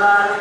Kita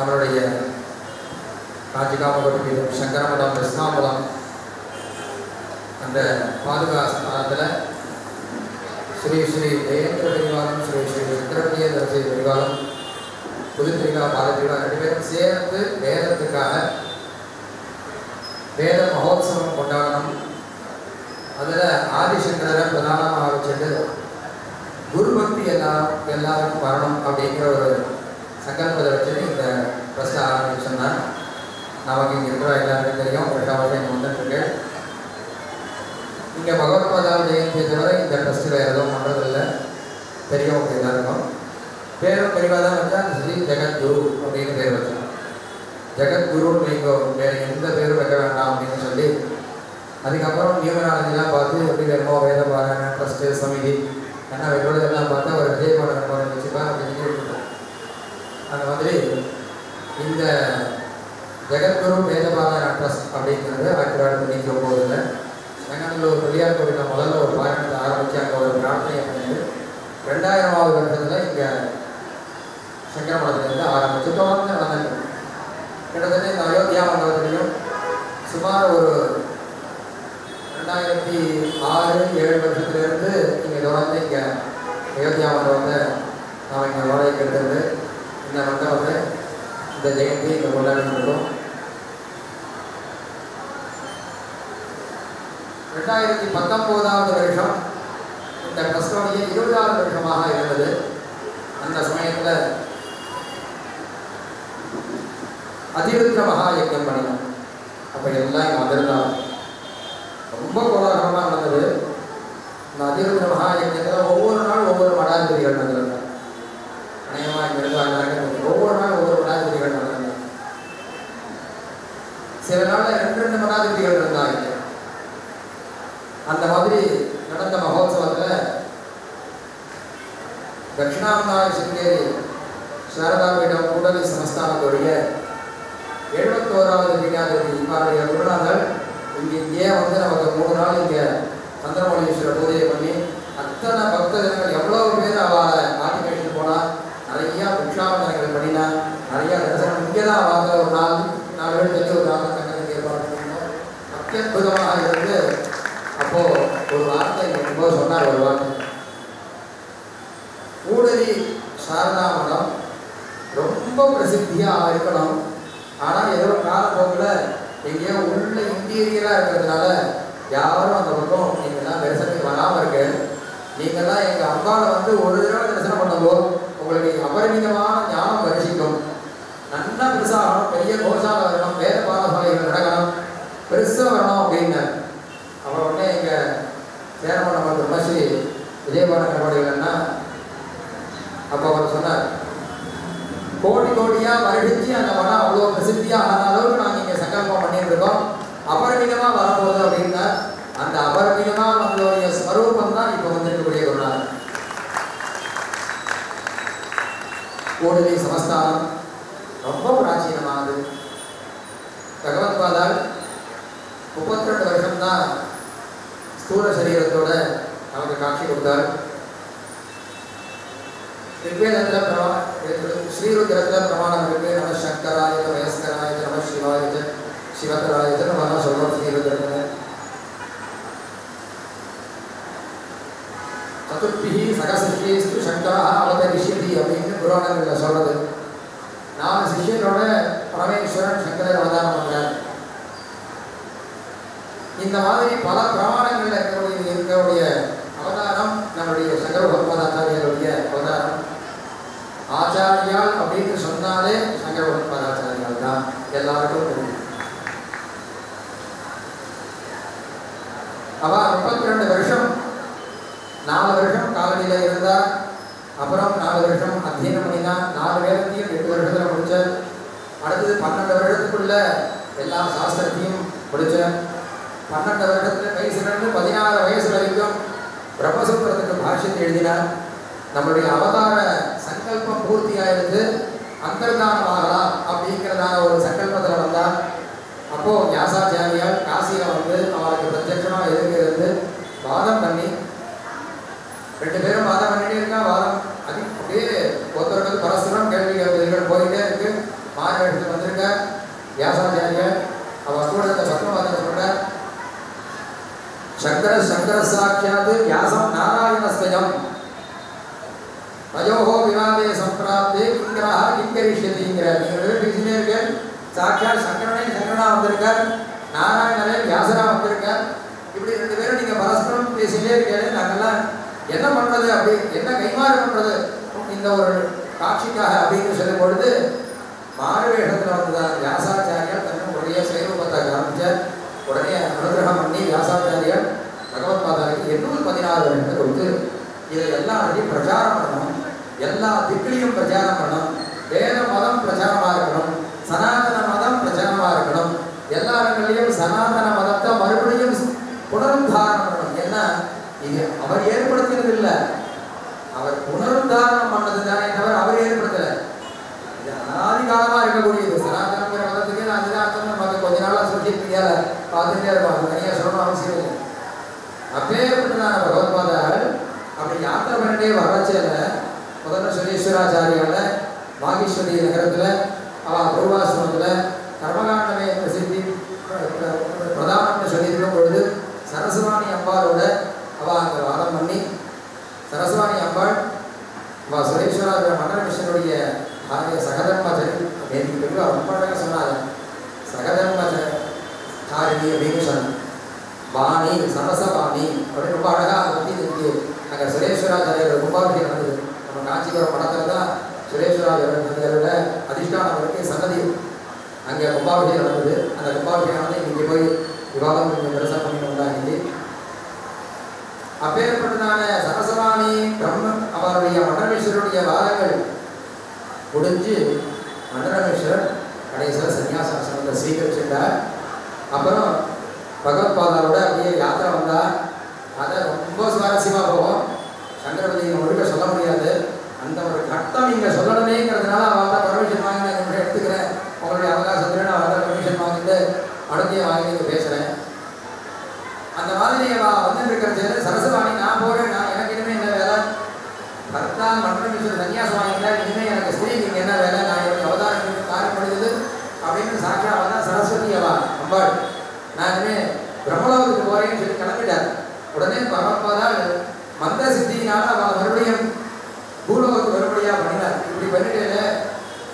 நம்மளுடைய காஞ்சிகாமகோட்டி சங்கரமடம் கிருஷ்ணாமலம் அந்த பாதுகாஸ்தானத்தில் ஸ்ரீ ஸ்ரீ ஜெயேந்திர பரிவாரம் ஸ்ரீ ஸ்ரீ சந்திரபிரிய தரிசி பரிவாரம் புதுத்திரிகா பாலத்திரிகா 2 பேரும் சேர்ந்து வேதத்துக்காக வேத மகோத்சவம் கொண்டாடணும். அதில் ஆதிசங்கரரை பிரதானமாக வச்சுட்டு குரு பக்தி எல்லாருக்கும் வரணும் அப்படிங்கிற ஒரு சங்கல்பத்தை வச்சுட்டு இந்த ட்ரஸ்ட்டை ஆரம்பிச்சோம்னா நமக்கு இங்கே இருக்கிற எல்லாருக்கும் தெரியும். வருஷம் இங்கே வந்துட்டுருக்கு. இங்கே பகவத்பாதா ஜெயந்தியை தவிர இந்த ட்ரஸ்ட்டு வேறு எதுவும் பண்ணுறதில்லை. பெரியவங்க எல்லாருக்கும் பேரும் பெரியவாக தான் வச்சா ஸ்ரீ ஜெகத்குரு அப்படின்னு பேர் வச்சோம். ஜெகத்குருன்னு நீங்கள் வேறு எந்த பேரும் வைக்க வேண்டாம் அப்படின்னு சொல்லி அதுக்கப்புறம் நியூமராலஜிலாம் பார்த்து எப்படி வேணுமோ வேத பாராயண ட்ரஸ்ட்டு சமிதி ஏன்னா வெள்ளோடதெல்லாம் பார்த்தா ஒரு விஜயபாலன் பாடம் வச்சுப்பா அப்படின்னு விட்டுட்டோம். அந்த மாதிரி இந்த ஜெகத்குரு வேதபாலன ட்ரஸ்ட் அப்படிங்கிறது 1999 வெங்கநல்லூர் பிள்ளையார் கோவிலில் முதல்ல ஒரு பாராயணத்தை ஆரம்பித்து அங்கே ஒரு பிரார்த்தனை பண்ணிட்டு 2000வது வருஷத்தில் இங்கே சங்கரமடத்துலேருந்து ஆரம்பித்து தொடர்ந்து நடந்துட்டு கிட்டத்தட்ட இந்த அயோத்தியா மண்டலத்திலையும் சுமார் ஒரு 2006-7 வருஷத்துலேருந்து இங்கே தொடர்ந்து இங்கே அயோத்தியா மண்டபத்தை நாம் இங்கே வாடகைக்கு எடுத்துருந்து இந்த மண்டபத்தை இந்த ஜெயந்தி இங்கே கொண்டாடிட்டு இருக்கோம். 2019வது வருஷம் இந்த ட்ரஸ்டோடைய 20வது வருஷமாக இருந்தது. அந்த சமயத்தில் அதிருத்ர மகா யஜ்ஞம் பண்ணினோம். அப்போ எல்லாம் இங்கே வந்திருந்தாங்க. ரொம்ப கோலாகலமாக நடந்தது. இந்த அதிருத்ர மகா யஜ்ஞத்தில் ஒவ்வொரு நாள் ஒவ்வொரு மடாதிபதிகள் நடந்திருந்தாங்க. அநேகமாக இங்கே இருந்தாங்க. ஒவ்வொரு நாள் ஒவ்வொரு மடாதிபதிகள் நடந்தாங்க. சில நாளில் 2 மடாதிபதிகள் இருந்தாங்க. அந்த மாதிரி நடந்த மகோத்சவத்தில் தட்சிணாமூர்த்தி சிங்கேரி சாரதாபீடம் கூடலி சமஸ்தானத்துடைய 71வது பீடாதிபதி இவருடைய குருநாதர் இங்கே வந்து நமக்கு 3 நாள் இங்கே சந்திரமௌலீஸ்வரர் பூஜையை பண்ணி அத்தனை பக்தர்கள் எவ்வளோ பேர் அவளை ஆட்டிமேஷன் போனால் நிறையா பிக்ஷாவனங்கள் பண்ணினா நிறையா தரிசனம் இங்கே தான் அவங்க ஒரு 4 பேர் தள்ளி ஒரு நாள் தங்கத்துக்கு ஏற்பாடு பண்ணோம். அத்தியுதமாக இருந்து அப்போது ஒரு வார்த்தை போது சொன்னார். ஒரு வார்த்தை கூடலி சாரதாமடம் ரொம்ப பிரசித்தியாக இருக்கணும். ஆனால் ஏதோ காலப்போக்கில் எங்கேயோ உள்ள இன்டீரியராக இருக்கிறதுனால யாரும் அந்த பக்கம் நீங்கள்லாம் தரிசனத்துக்கு வராமல் இருக்கு. நீங்கள்லாம் எங்கள் அம்பாவை வந்து ஒரு தடவை தரிசனம் பண்ணும்போது உங்களுக்கு அபரிமிதமான ஞானம் தரிசிக்கும். நல்லா பெருசாகணும், பெரிய கோஷாக வரணும், வேத பாடசாலைகள் நடக்கணும், பெருசாக வரணும் அப்படின்னு அவர் உடனே எங்கள் சேரமணம் பிரம்மஸ்ரீ விஜயபாலன் கபாடிகள்னா அப்போ அவர் சொன்னார், கோடி கோடியாக வருடிச்சு அந்த மனம் அவ்வளோ பிரசித்தியாக ஆன அளவுக்கு நாங்கள் இங்கே சங்கல்பம் பண்ணிட்டு இருக்கோம். அபரிமிதமாக வரப்போகுது அப்படின்னா அந்த அபரிமிதமாக நம்மளுடைய ஸ்வரூபம் தான் இப்போ வந்துருக்கக்கூடிய குருநாதர். கூடலி சமஸ்தானம் ரொம்ப பிராச்சீனமானது. பகவத்பாதால் 32 வருஷம்தான் ஸ்தூல சரீரத்தோட நமக்கு காட்சி கொடுத்தார். ऋग्वेदத்தில் ஸ்ரீருத்ரத்தில் பிரமாணம் இருக்கு. நம சங்கராய வயஸ்கராய நம சிவாய சிவகராய நம்ம சொல்கிறோம். ஸ்ரீருத்ரத்தில் சதுர்பிஹி சகசிஷ்யேஸ்து சங்கரா அவதரிஷ்யதி அப்படின்னு புராணங்களில் சொல்கிறது. 4 சிஷ்யரோட பரமேஸ்வரன் சங்கரர் அவதாரம் பண்ணுறார். இந்த மாதிரி பல பிரமாணங்களில் இருக்கக்கூடிய அவதாரம் நம்முடைய சங்கர பகவத்பாதாச்சாரியருடைய அவதாரம். ஆச்சாரியால் அப்படின்னு சொன்னாலே சங்கர பகவத்பாதாச்சாரியால் தான் எல்லாருக்கும் தெரியும். அவ 32 வருஷம் 4 வருஷம் காலடியில் இருந்தார். அப்புறம் 4 வருஷம் அத்தியனம் பண்ணினா 4 வேதத்தையும் 8 வருஷத்தில் முடித்தார். அடுத்தது 12 வருஷத்துக்குள்ள எல்லா சாஸ்திரத்தையும் முடித்தார். 12 வருஷத்தில் கை சிறந்து 16 வயசு வரைக்கும் பிரம்மசூத்திரத்துக்கு பாஷ்யத்தை எழுதினார். நம்மளுடைய அவதார சங்கல்பம் பூர்த்தியாயிருந்து அந்தர்தானமாகலாம் அப்படிங்கிறதான ஒரு சங்கல்பத்தில் வந்தார். அப்போது வியாசாச்சாரியால் காசியில் வந்து அவருக்கு பிரத்யட்சமாக எதிர்க்கிறது வாதம் பண்ணி 2 பேரும் வாதம் பண்ணிட்டே இருக்கா. வாதம் அப்படியே ஒருத்தருக்கு பரஸ்பரம் கேள்விகள் போயிட்டே இருக்கு. மாநிலத்துக்கு வந்திருக்க வியாசாச்சாரியார் அவர் கூட இந்த பத்மவாதத்தை சொல்றார். சங்கர சாட்சியாது வியாசம் நாராயணஸ்வயம் மயோகோ விவாதே சம்பிராப்தே கிங்கராக கிங்கரிஷதிங்கிறார். நீங்கள் பேசினே இருக்க சாட்சியால் சங்கரனா வந்திருக்கார், நாராயணரே வியாசரா வந்திருக்கார். இப்படி 2 பேரும் நீங்கள் பரஸ்பரம் பேசினே இருக்கேன். நாங்கள்லாம் என்ன பண்ணுறது, அப்படி என்ன கைமாறு பண்ணுறது இந்த ஒரு காட்சிக்காக அப்படின்னு சொல்லும் பொழுது மாறுவேஷத்தில் வந்ததார் வியாசாச்சாரியார் தன்னுடைய சுயரூபத்தை காமிச்சார். உடனே அனுகிரகம் பண்ணி வியாசாச்சாரியார் பகவத் பாதாவுக்கு 816 வருஷத்தை கொடுத்து இதை எல்லாத்தையும் பிரச்சாரம் பண்ணணும், எல்லா திக்கிலையும் பிரச்சாரம் பண்ணணும், வேத மதம் பிரச்சாரமாக இருக்கணும், சனாதன மதம் பிரச்சாரமாக இருக்கணும், எல்லா இடங்களையும் சனாதன மதத்தை மறுபடியும் புனருத்தாரணம் பண்ணணும். ஏன்னா இது அவர் ஏற்படுத்தினது இல்லை, அவர் புனருத்தாரணம் பண்ணது தானே தவிர அவர் ஏற்படுத்தலை. இது அனாதி காலமாக இருக்கக்கூடியது. சனாதனங்கிற மதத்துக்கு அதுதான் அர்த்தம். நமக்கு கொஞ்ச நாளாக சொல்லி தெரியாத பார்த்துட்டே இருப்பாங்க, தனியாக சொல்லணும் அவசியம் இல்லை. அப்பேற்பட்டதான பகவத்பாதால் அப்படி யாத்திரை பண்ணிட்டே வரச்சேல முதல்ல சுரேஸ்வராச்சாரியால மாகேஸ்வரி நகரத்தில் அவள் பூர்வாசிரமத்தில் கர்மகாண்டமே பிரசித்தி பிரதானம் சொல்லியிருக்கும் பொழுது சரஸ்வாணி அம்பாளோட அவள் அங்கே வாதம் பண்ணி சரஸ்வாணி அம்பாள் அவள் சுரேஸ்வரா மண்டல மிஷனுடைய சகதர்மச்சரி நேற்று ரொம்ப அழகாக சொன்னாங்க. சகதர்மச்சாரிணி அப்படின்னு சொன்னாங்க. பாணி சரசபாணி அப்படின்னு ரொம்ப அழகாக பற்றி இருக்கு. அங்கே சுரேஸ்வராச்சாரியோட கும்பாபிஷேகம் நடந்தது. நம்ம காஞ்சிபுரம் படத்தில் தான் சுரேஸ்வராச்சாரியோட அதிஷ்டானவருக்கு சன்னதி அங்கே கும்பாபிஷேகம் நடந்தது. அந்த கும்பாபிஷேகம் வந்து இங்கே போய் விவாதம் கொஞ்சம் பெருசாக பண்ணிட்டு வந்தாங்க. அப்பேற்பட்டதான சரசவாணி பிரம்ம அவருடைய மண்டலேஸ்வருடைய வாதங்கள் முடிஞ்சு மண்டலேஸ்வரர் கடைசியில் சன்னியாசாசனத்தை ஸ்வீகரிச்சிருந்தார். அப்புறம் பகவத்பாதாவோட அப்படியே யாத்திரை வந்தால் அதை ரொம்ப சுவாரஸ்யமாக போகும். சங்கரவதியை ஒழுங்க சொல்ல முடியாது. அந்த ஒரு கட்டம் நீங்கள் சொல்லணுமேங்கிறதுனால அவள் தான் பர்மிஷன் வாங்கி நான் இங்கே எடுத்துக்கிறேன், உங்களுடைய அவகாசத்தில் நான் அவள் தான் பர்மிஷன் வாங்கிட்டு அடுத்தையே வாங்கி இங்கே பேசுகிறேன். அந்த மாதிரி அவள் வந்து இருக்கிறது சரஸ்வாணி நான் போகிறேன், நான் எனக்கு இனிமேல் என்ன வேலை, பர்த்தான் மண்டலேஸ்வரர் சன்னியாசம் வாங்கிட்டா இனிமேல் எனக்கு ஸ்திரீக்கு இங்கே என்ன வேலை, நான் எனக்கு அவதாரம் காரியம் முடிஞ்சது அப்படின்னு சாட்சியா அவள் தான் சரஸ்வதி அவள் அம்பாள். நான் இனிமேல் பிரம்மலோகத்துக்கு போகிறேன்னு சொல்லி கிளம்பிட்டார். உடனே பகவத்பாதால் மந்திர சித்தியினால் அவள் மறுபடியும் பூலோகத்துக்கு மறுபடியாக பண்ணினார். இப்படி பண்ணிட்டு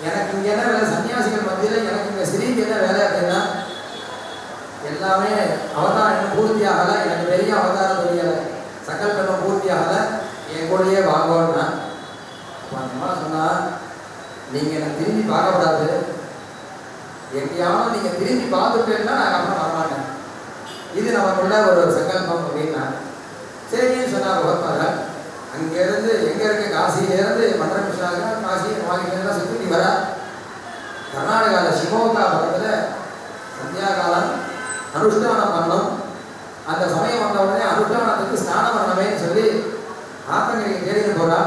எனக்கு இங்கே என்ன வேலை, சன்னியாசிகள் மத்தியில் எனக்கு இங்கே ஸ்திரீக்கு என்ன வேலை அப்படின்னா எல்லாமே அவதாரம் இன்னும் பூர்த்தியாகலை, எனக்கு பெரிய அவதாரம் தெரியலை, சங்கல்பம் பூர்த்தியாகலை, என் கூடயே வாங்கோன்னா அந்த மாதிரி சொன்னால் நீங்கள் எனக்கு திரும்பி பார்க்கக்கூடாது, எங்கேயாவது நீங்கள் திரும்பி பார்த்துட்டேன்னா நான் அப்புறம் வரமாட்டேன், இது நமக்குள்ள ஒரு சங்கல்பம் அப்படின்னா சரின்னு சொன்னால் பகவத்பாதா. அங்கேருந்து எங்கே இருக்க காசியிலேருந்து மண்டலேஸ்வராக காசி மாகிலேருந்து சுற்றி வர கர்நாடகாவில் சிமோகா பக்கத்தில் சந்தியா காலம் அனுஷ்டானம் பண்ணணும். அந்த சமயம் வந்த உடனே அனுஷ்டானத்துக்கு ஸ்நானம் பண்ணவேன்னு சொல்லி ஆத்தங்கரைக்கு தேடிட்டு போகிறா.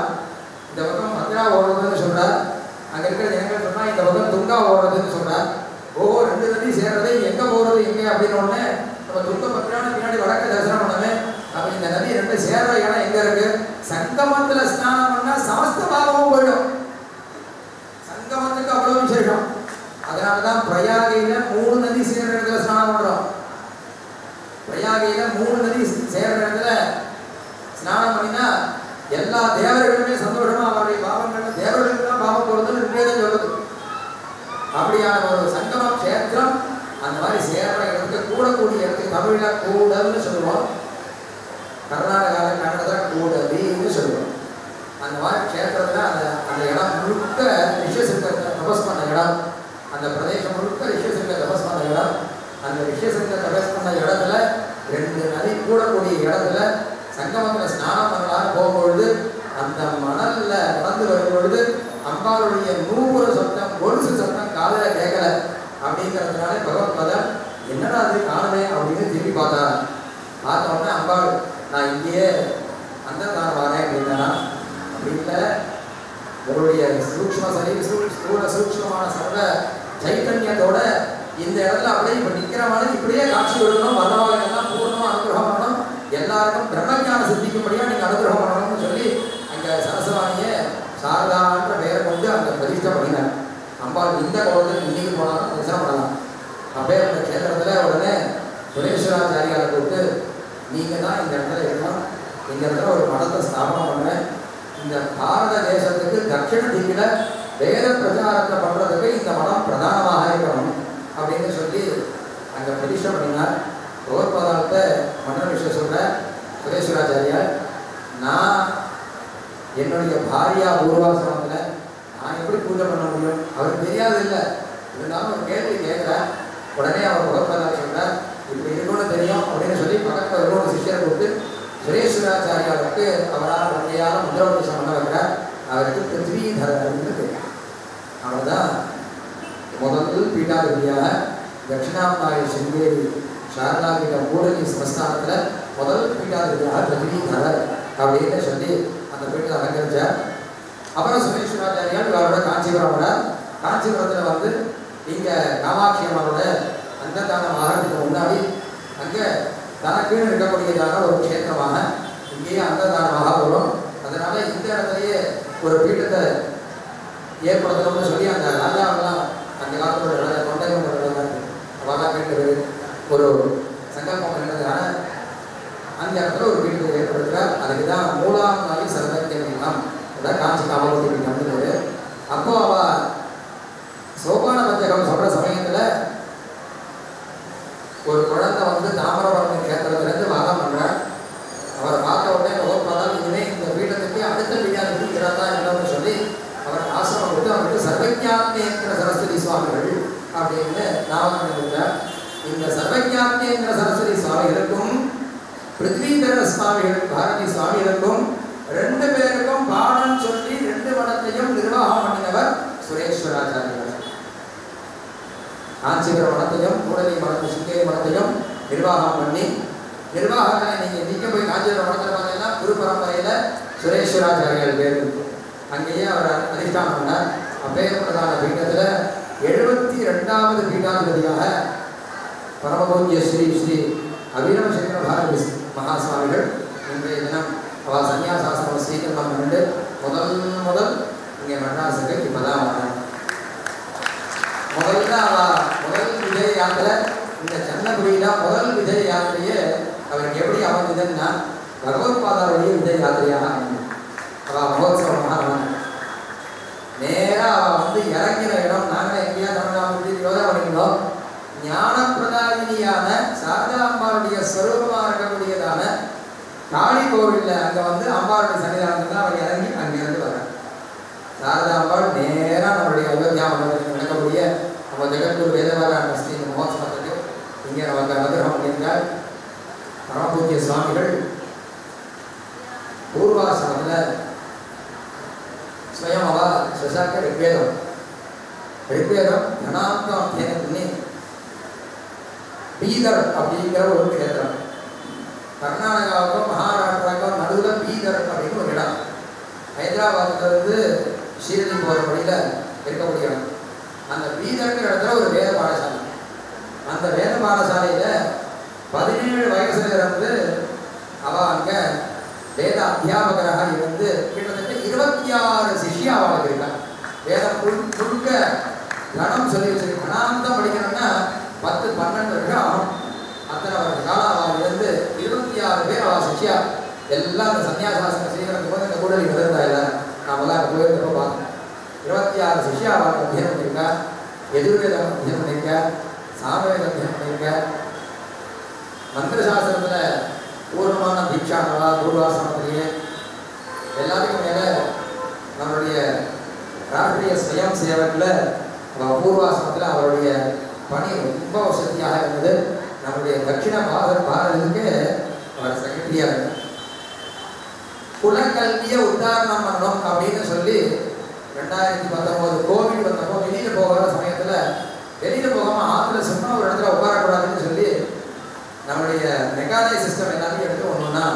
இந்த பக்கம் மந்திரா ஓடுறதுன்னு சொல்கிறார். அங்கே இருக்கிற ஜனங்கள் சொன்னால் இந்த பக்கம் துங்கா ஓடுறதுன்னு சொல்கிறார். ஓஹோ 2 நதி சேர்றது, எங்கே போகிறது எங்கே அப்படின்னு ஒன்று நம்ம துங்க பத்திரான பின்னாடி வடக்கு தரிசனம் பண்ணவே. அப்போ இந்த நதி 2 சேர்ற இடம் எங்கே இருக்குது, சங்கமத்தில் ஸ்நானம் பண்ணால் சமஸ்த பாவமும் போயிடும். சங்கமத்துக்கு அவ்வளோ விசேஷம். அதனால தான் பிரயாகையில் 3 நதி சேர்ற இடத்துல ஸ்நானம் பண்ணுறோம். பிரயாகையில் 3 நதி சேர்ற இடத்துல ஸ்நானம் பண்ணினா எல்லா தேவர்களுமே சந்தோஷமா அவருடைய பாவங்கள் தேவர்களுக்கு தான் பாவம் போகிறதுன்னு நிர்ணயம் சொல்லுது. அப்படியான ஒரு சங்கம கஷேத்திரம் அந்த மாதிரி சேர்ற இடத்துக்கு கூடக்கூடிய இடத்துக்கு தமிழில் கூடல்னு சொல்லுவோம், கர்நாடகாவில் கன்னடத்தில் கூடலின்னு சொல்லுவோம். அந்த மாதிரி கஷேத்திரத்தில் அந்த இடம் முழுக்க ரிஷிசங்கர் தபஸ் பண்ண இடம், அந்த பிரதேசம் முழுக்க ரிஷிசங்கர் தபஸ் பண்ண இடம். அந்த ரிஷிசங்கர் தபஸ் பண்ண இடத்துல 2 நதி கூடக்கூடிய இடத்துல சங்கமத்தில் ஸ்நானம் பண்ணலாம். அம்பாளுடைய நூறு சத்தம் கொலுசு சத்தம் காதில் கேட்கல அப்படிங்கிறதுனால பகவத்பாதர் என்னடா அது காணவே அப்படின்னு திரும்பி பார்த்தார். பார்த்த உடனே அம்பாள் நான் இங்கேயே அந்த தான் வரேன் அப்படின்னா அப்படி இல்லை, உங்களுடைய சூக்ஷ்ம சரீர ஸ்தூல சூக்ஷ்மமான சர்வ சைத்தன்யத்தோட இந்த இடத்துல அப்படியே இப்போ நிற்கிற மாதிரி இப்படியே காட்சி கொடுக்கணும், வரவாளெல்லாம் பூர்ணமாக அனுகிரகம் பண்ணணும், எல்லாருக்கும் பிரம்மஞான சித்திக்கும்படியாக நீங்கள் அனுகிரகம் பண்ணணும்னு சொல்லி அங்கே சரஸ்வாமியை சாரதான்ற பெயரை கொண்டு அங்கே பிரதிஷ்டை பண்ணினார். அம்பாள் இந்த குளத்தில் இன்னைக்கு போனாலும் தரிசனம் பண்ணலாம். அப்பேற்பட்ட கேந்திரத்தில் உடனே சுரேஸ்வராச்சாரியாரை கூப்பிட்டு நீங்கள் தான் இந்த இடத்துல இருக்கணும், இந்த இடத்துல ஒரு மடத்தை ஸ்தாபனம் பண்ணுறேன், இந்த பாரத தேசத்துக்கு தட்சிண திக்கில் வேத பிரச்சாரத்தை பண்ணுறதுக்கு இந்த மடம் பிரதானமாக இருக்கணும் அப்படின்னு சொல்லி அங்கே பிரதிஷ்டை பண்ணினார். பகவத்பாதாரத்தை மன்ன விஷயம் சொல்கிற சுரேஸ்வராச்சாரியார், நான் என்னுடைய பாரியா பூர்வாசிரமத்தில் நான் எப்படி பூஜை பண்ண முடியும், அவருக்கு தெரியாது இல்லை, இருந்தாலும் ஒரு கேள்வி கேட்குறேன். உடனே அவர் பகவத்பாதார் சொல்கிறார், இப்படி இருக்கணும்னு தெரியும் அப்படின்னு சொல்லி பக்கத்தில் இன்னொரு சிஷ்யரை கூப்பிட்டு சுரேஸ்வராச்சாரியாருக்கு அவரால் வகையால் முத்திரோபதேசம் பண்ண வைக்கிறார். அவருக்கு பிருத்வீதரன்னு தெரியும். அவர் தான் முதல் பீட்டாதிபதியாக தட்சிணாம்நாய சிங்கேரி சாரதா பீட கூடலி சமஸ்தானத்தில் முதல் பீட்டாதிபதியாக பிருத்வீதரர் அப்படின்னு சொல்லி அந்த பீட்டத்தை அலங்கரித்தார். அப்புறம் சுரேஸ்வராச்சாரியார் அவரோட காஞ்சிபுரம் வர, காஞ்சிபுரத்தில் வந்து இங்கே காமாட்சி அம்மனோட அந்த தானம் ஆகிறதுக்கு முன்னாடி அங்கே தனக்குன்னு இருக்கக்கூடியதான ஒரு க்ஷேத்திரமாக இங்கேயே அந்த தானமாக வரும். அதனால இந்த இடத்துலையே ஒரு பீட்டத்தை ஏற்படுத்தணும்னு சொல்லி அந்த ராஜாவெல்லாம் அந்த காலத்தோட தொண்டைவங்க அவெல்லாம் கேட்டு ஒரு சங்கல்பம் பண்ணதுனால அந்த இடத்துல ஒரு பீட்டத்தை ஏற்படுத்துகிறார். அதுக்கு தான் மூலாம் நாய் சர்வத்தியம் அதான் காஞ்சி காமவதி பீட்டம்னு. அப்போ அவ சோபான பஞ்சகம் சொல்கிற சமயத்தில் ஒரு குழந்தை வந்து தாமிரபரணி கேத்திரத்துலேருந்து வாதம் பண்ணுறார். அவரை பார்த்த உடனே பகவத்பாதால் இனிமேல் இந்த பீட்டத்துக்கு அடுத்த பீட்டாதிபதி இறந்தா இல்லைன்னு சொல்லி அவருக்கு ஆசிரமம் கொடுத்து அவருக்கு சர்வஜானேந்திர சரஸ்வதி சுவாமிகள் அப்படின்னு நாமம் கொடுத்தார். இந்த சர்வஜானேந்திர சரஸ்வதி சுவாமிகளுக்கும் பிருத்வீதர சுவாமிகள் பாரதி சுவாமிகளுக்கும் ரெண்டு பேருக்கும் பாடம் சொல்லி ரெண்டு மடத்தையும் நிர்வாகம் பண்ணினவர் சுரேஸ்வராச்சாரியார். காஞ்சிபுரம் மடத்தையும் கூடலி மடத்தை சிங்கேரி மடத்தையும் நிர்வாகம் பண்ணி, நிர்வாகங்களை நீங்கள் இன்றைக்கி போய் காஞ்சிபுரம் மடத்தில் பார்த்தீங்கன்னா குரு பரம்பரையில் சுரேஸ்வராச்சாரியார் பேர் இருக்கு. அங்கேயே அவர் அதிஷ்டானம் பண்ணார். அப்பேற்பட்டதான பீட்டத்தில் 72வது பீட்டாதிபதியாக பரமபூஜ்ய ஸ்ரீ ஸ்ரீ அபிநவ சங்கர பாரதி மகாசுவாமிகள் இன்றைய தினம் அவள் சன்னியாசாசனம் ஸ்வீகரணம் பண்ணிட்டு முதல் இங்கே மெட்ராஸுக்கு இப்போ தான் வராங்க. முதல்ல முதல் விஜய யாத்திரை இந்த சன்னகுடியில் முதல் விஜய யாத்திரையே அவருக்கு எப்படி அமைந்ததுன்னா பகவத்பாதாவுடைய விஜய யாத்திரையாக அமைந்தது. அவள் மகோத்சவமாக நேராக அவள் வந்து இறங்கின இடம் நாங்களே எங்கேயா தமிழ்நாடு யோகா பண்ணிக்கணும். ஞானப்பிரதாயினியான சாரதா அம்பாளுடைய ஸ்வரூபமாக இருக்கக்கூடியதான காளி கோவிலில் அங்கே வந்து அம்பாளுடைய சன்னிதானத்தில் தான் அவர் இறங்கி அங்கிருந்து வர்றார். சாரதா அம்பாள் நேராக நம்மளுடைய அயோத்தியா மண்டலத்தில் நடக்கக்கூடிய நம்ம ஜெகத்குரு வேதவார ஸ்ரீ மகோத்சவத்துக்கு இங்கே நமக்கு அனுகிரகம் பண்ணியிருந்தார். பரமபூஜ்ய சுவாமிகள் பூர்வாசிரமத்தில் ஸ்வயம் அவா ஸ்வசாக்க ரிக்வேதம் கணாந்தம் அத்தியனம் பண்ணி பீதர் அப்படிங்கிற ஒரு க்ஷேத்திரம், கர்நாடகாவுக்கும் மகாராஷ்டிராவுக்கும் நடுவில் பீதர் அப்படின்னு ஒரு இடம், ஹைதராபாத்லேருந்து ஷீரடி போகிற வழியில் இருக்கக்கூடிய இடம். அந்த பீதர்ங்கிற இடத்துல ஒரு வேத பாடசாலை. அந்த வேத பாடசாலையில் 17 வயசுல இருந்து அவள் அங்கே வேத அத்தியாபகராக இருந்து கிட்டத்தட்ட 26 சிஷ்யா அவளுக்கு இருக்காங்க. வேதம் முழுக்க கணம் சொல்லி வச்சிருக்கு. கணாந்தம் படிக்கணும்னா 10-12 வருஷம் ஆகும். அத்தனை வருஷ காலம் அவள் இருந்து 26 பேர் அவள் சிஷ்யா எல்லாம் அந்த சன்னியாசாசன ஸ்ரீகரனுக்கு போது இந்த கூடலி இருந்தா இல்லை, நாமெல்லாம் அங்கே போயிருந்தப்போ பார்த்தோம். 26 சிஷ்யா அவளுக்கு அத்தியனம் பண்ணியிருக்கா, எதிர்வேதம் அத்தியனம் பண்ணியிருக்க, சாமவேதம் அத்தியனம் பண்ணியிருக்க, மந்திரசாஸ்திரத்தில் பூர்ணமான தீட்சானவா பூர்வாசிரமத்திலேயே எல்லாத்துக்கும் மேலே நம்மளுடைய ராஷ்டிரிய ஸ்வயம் சேவக்கில் பூர்வாசிரமத்தில் அவருடைய பணி ரொம்ப வசதியாக இருந்தது. நம்முடைய தட்சிண பாரதத்துக்கு அவர் செக்ரட்டரியாக இருந்தார். குலக்கல்வியை உத்தாரணம் பண்ணணும் அப்படின்னு சொல்லி 2019 கோவிட் வந்தப்போ வெளியில் போகிற சமயத்தில் வெளியில் போகாமல் ஆற்றுல சும்மா ஒரு இடத்துல உட்காரக்கூடாதுன்னு சொல்லி நம்மளுடைய மெக்கானிக் சிஸ்டம் எல்லாத்தையும் எடுத்து ஒன்றுன்னா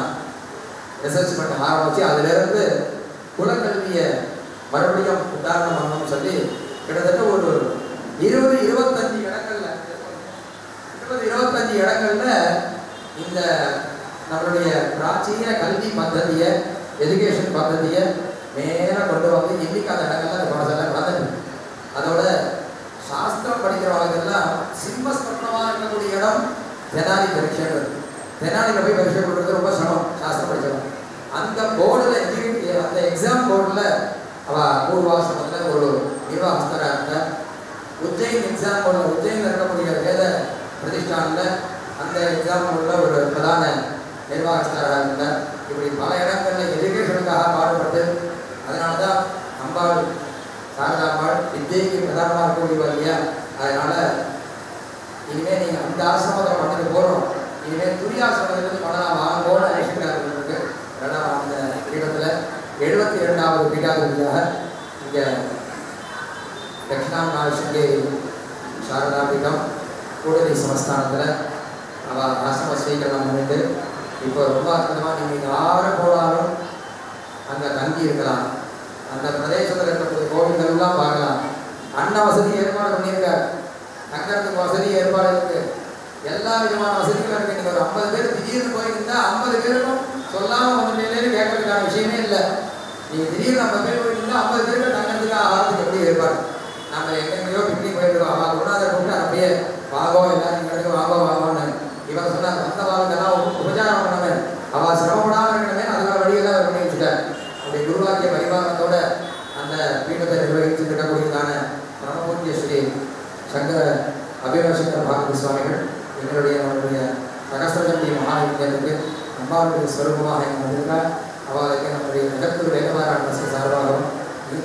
ரிசர்ச் பண்ண ஆரம்பிச்சு அதிலிருந்து குலக்கல்வியை மறுபடியும் உதாரணம் பண்ணணும்னு சொல்லி கிட்டத்தட்ட ஒரு 20-25 இடங்கள்ல 20-25 இடங்கள்ல இந்த நம்மளுடைய பிராச்சீன கல்வி பద్ధதியை எஜுகேஷன் பద్ధதியை மேலே கொண்டு வந்து இன்னைக்கு அந்த இடங்கள்ல அந்த பாடசாலை நடந்துட்டு அதோட சாஸ்திரம் படிக்கிறவங்கெல்லாம் சிம்மஸ்பட்டமாக இருக்கக்கூடிய இடம் தெனாலி பரீட்சை. தெனாலியில் போய் பரீட்சை கொடுக்குறது ரொம்ப சிரமம் சாஸ்திரம் படிக்கிறோம். அந்த போர்டில் அந்த எக்ஸாம் போர்டில் அவள் பூர்வாசிரமத்தில் ஒரு நிர்வாகஸ்தராக இருந்தார். உஜ்ஜைன் எக்ஸாம் போர்டில் உஜ்ஜைனில் இருக்கக்கூடிய வேத பிரதிஷ்டானில் அந்த எக்ஸாம் போர்டில் ஒரு பிரதான நிர்வாகஸ்தராக இருந்தார். இப்படி பல இடங்களில் எஜுகேஷனுக்காக பாடுபட்டு அதனால தான் அம்பாள் சாரதாம்பாள் வித்யைக்கு பிரதானமாக இருக்கக்கூடியவர் இல்லையா. அதனால் இனிமேல் நீங்கள் அந்த ஆசிரமத்தில் பண்ணிட்டு போகிறோம், இனிமேல் துரியாசிரமத்திலிருந்து பண்ணலாம் வாங்கோன்னு நினைச்சுக்காருக்கு. அதனால் அந்த பீடத்தில் 72வது பீடாதிபதியாக இங்கே தட்சிணாமூர்த்தி சாரதா பீடம் கூடலி சமஸ்தானத்தில் அவள் ஆசிரம ஸ்வீகரணம் பண்ணிட்டு இப்போ ரொம்ப அற்புதமாக நீங்கள் யாரும் போனாலும் அங்கே தங்கி இருக்கலாம். அந்த பிரதேசத்தில் இருக்கக்கூடிய கோவில்கள்லாம் பார்க்கலாம். அன்ன வசதி ஏற்பாடு பண்ணியிருக்கார். தங்கறதுக்கு வசதி ஏற்பாடு இருக்கு. எல்லா விதமான வசதிகளும் இருக்கு. நீங்கள் ஒரு 50 பேர் திடீர்னு போயிருந்தா 50 பேருக்கும் சொல்லாமல் வந்துட்டேன்னு கேட்கறதுக்கான விஷயமே இல்லை. நீங்கள் திடீர்னு 50 பேர் போயிருந்தா 50 பேருக்கு தங்கறதுக்கு ஆகாரத்துக்கு எப்படி ஏற்பாடு. நம்ம எங்கெங்கயோ பிக்னிக் போயிருக்கோம். அவள் குருநாதர் கூப்பிட்டு அப்படியே வாங்கோ எல்லாரும் எங்களுக்கு வாங்கோன்னு இவன் சொன்னார். அந்த வாழ்க்கெல்லாம் உபச்சாரம் பண்ணவே அவள் சிரமப்படாமல் இருக்கணுமே அதுக்கான வழியெல்லாம் பண்ணி வச்சுட்டார். அப்படி குருவாக்கிய பரிமாணத்தோட அந்த பீடத்தை நிர்வகித்து இருக்கக்கூடியதான பரமபூஜ்ய ஸ்ரீ சங்கர அபிநவசங்கர பாரதி சுவாமிகள் எங்களுடைய நம்மளுடைய சகஸ்திரஜந்தி மகாவித்யத்துக்கு அம்பாளுடைய ஸ்வரூபமாக எங்கள் வந்திருக்கார். அவளுக்கு நம்முடைய ஜகத்தூர் வேகமாரான சார்பாகவும்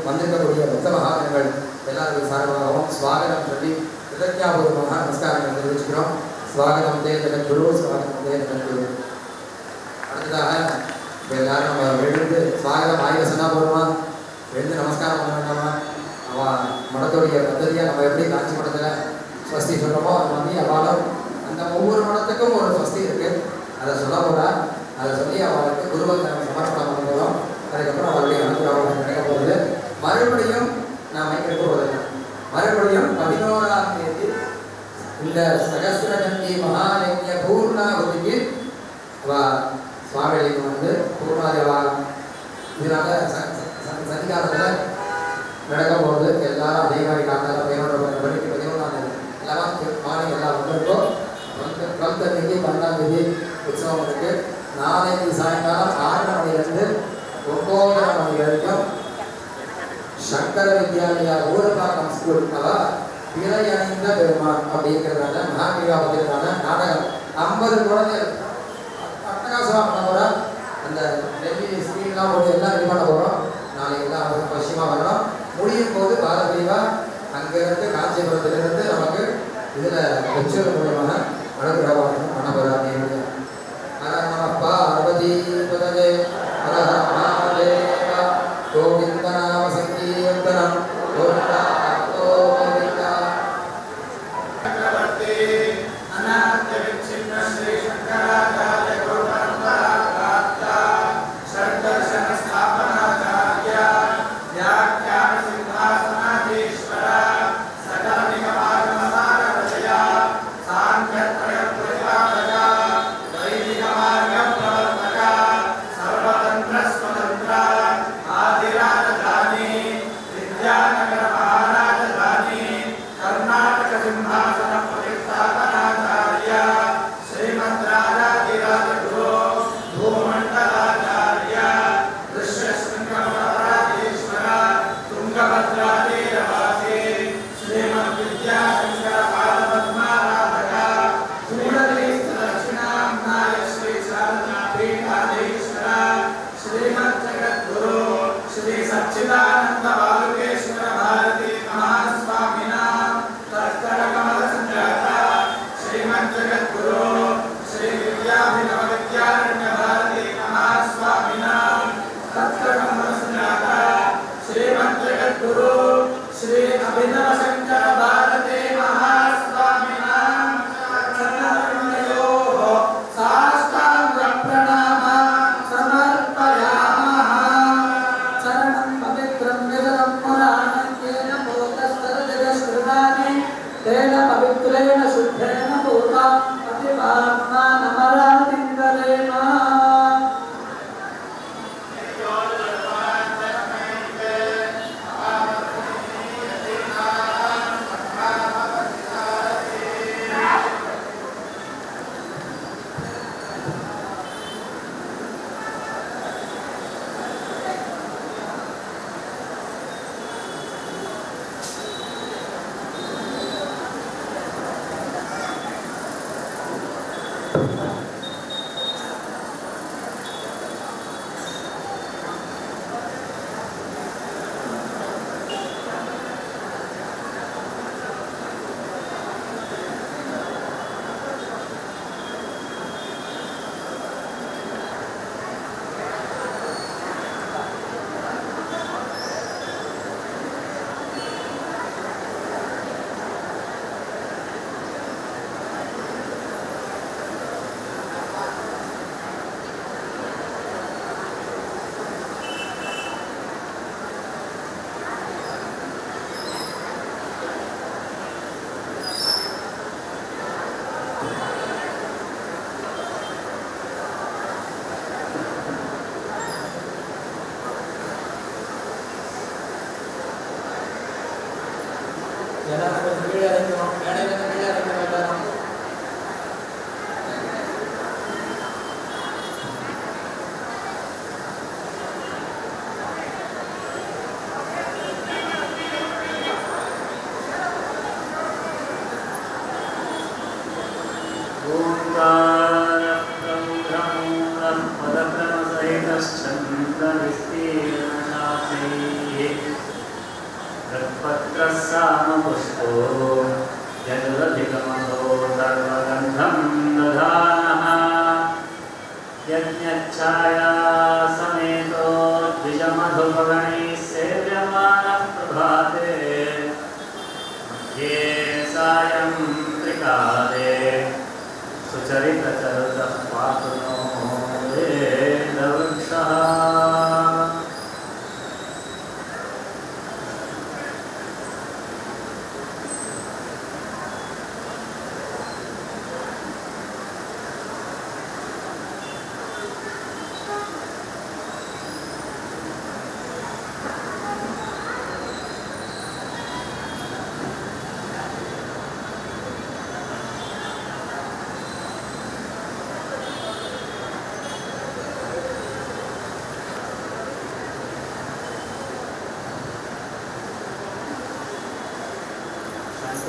வந்திருக்கக்கூடிய பக்த மகான்கள் எல்லாருடைய சார்பாகவும் ஸ்வாகதம் சொல்லி கிருதஜாபூர்வமாக நமஸ்காரங்கள் தெரிவிச்சுக்கிறோம். ஸ்வாகதம் தே ஜெகத்குரு, ஸ்வாகதம் தே ஜெகத்குரு. அடுத்ததாக இப்போ எல்லாரும் நம்ம எழுந்து ஸ்வாகதம் ஆயுசனா போடுமா, எழுந்து நமஸ்காரம் பண்ண வேண்டாமா. அவள் மடத்துடைய பദ്ധதியாக நம்ம எப்படி காட்சி மடத்தில் ஸ்வஸ்தி சொல்கிறோமோ அது வந்து அவளும் அந்த ஒவ்வொரு மடத்துக்கும் ஒரு ஸ்வஸ்தி இருக்குது. அதை சொல்ல போகிறா. அதை சொல்லி அவளுக்கு குருவத்தை நம்ம சமர்ப்பணம் பண்ண போகிறோம். அதுக்கப்புறம் அவளுடைய அனுகிரகம் கிடைக்க போகுது. மறுபடியும் நான் மைக்கெடுக்க போகிறது மறுபடியும் 11ஆம் தேதி இந்த சகஸ்திரஜந்தி மகாயஜ்ய பூர்ணாகுதிக்கு சுவாமிகளுக்கு வந்து பூர்ணாதேவா இதனால சந்திகாலத்தில் நடக்க போகுது. எல்லாரும் அதே மாதிரி காத்தால 11 மணிக்கு 11ஆம் தேதி 11th மார்னிங் எல்லாம் வந்திருக்கோம். 12th அன்னைக்கு 12ஆம் தேதி உற்சவம் இருக்குது. நாளைக்கு சாயங்காலம் 6 மணிலேருந்து 9 மணி வரைக்கும் சங்கர வித்யாலயா ஊரபாக்கம் ஸ்கூல் பிறை அணிந்த பெருமான் அப்படிங்கிறதால மகாபீராபத்திற்கான நாடகம் 50 குழந்தைகள் அட்டகாசமாக பண்ண போகிறோம். அந்த டெல்லி ஸ்க்ரீன்லாம் போட்டு எல்லாம் ரெடி பண்ண போகிறோம். நாளைக்கு எல்லாம் அவசியமாக வரணும். முடியும் போது பாரதீவா அங்கேருந்து காஞ்சிபுரத்திலிருந்து நமக்கு இதில் வெச்சூர் மூலமாக அனுகிரகம் பண்ண போகிறாங்க. பார்வதி பதவே ஹர மகாதேவ கோவிந்த நாம சங்கீர்த்தனம் கோவிந்தா கோவிந்தா. சக்கரவர்த்தி அநாத்ய விச்சின்ன ஸ்ரீ சங்கராச்சார்ய குரு பரம்பரா பிராப்த ஷட்தர்ஷன ஸ்தாபனாச்சார்ய வியாக்கியான சிம்ஹாசனாதீஸ்வர சகல நிகமாகம சார விஷய சாங்கியத்ரய கீழே இறங்கணும், மேடையிலேருந்து கீழே இறங்கணும் எல்லாரும்.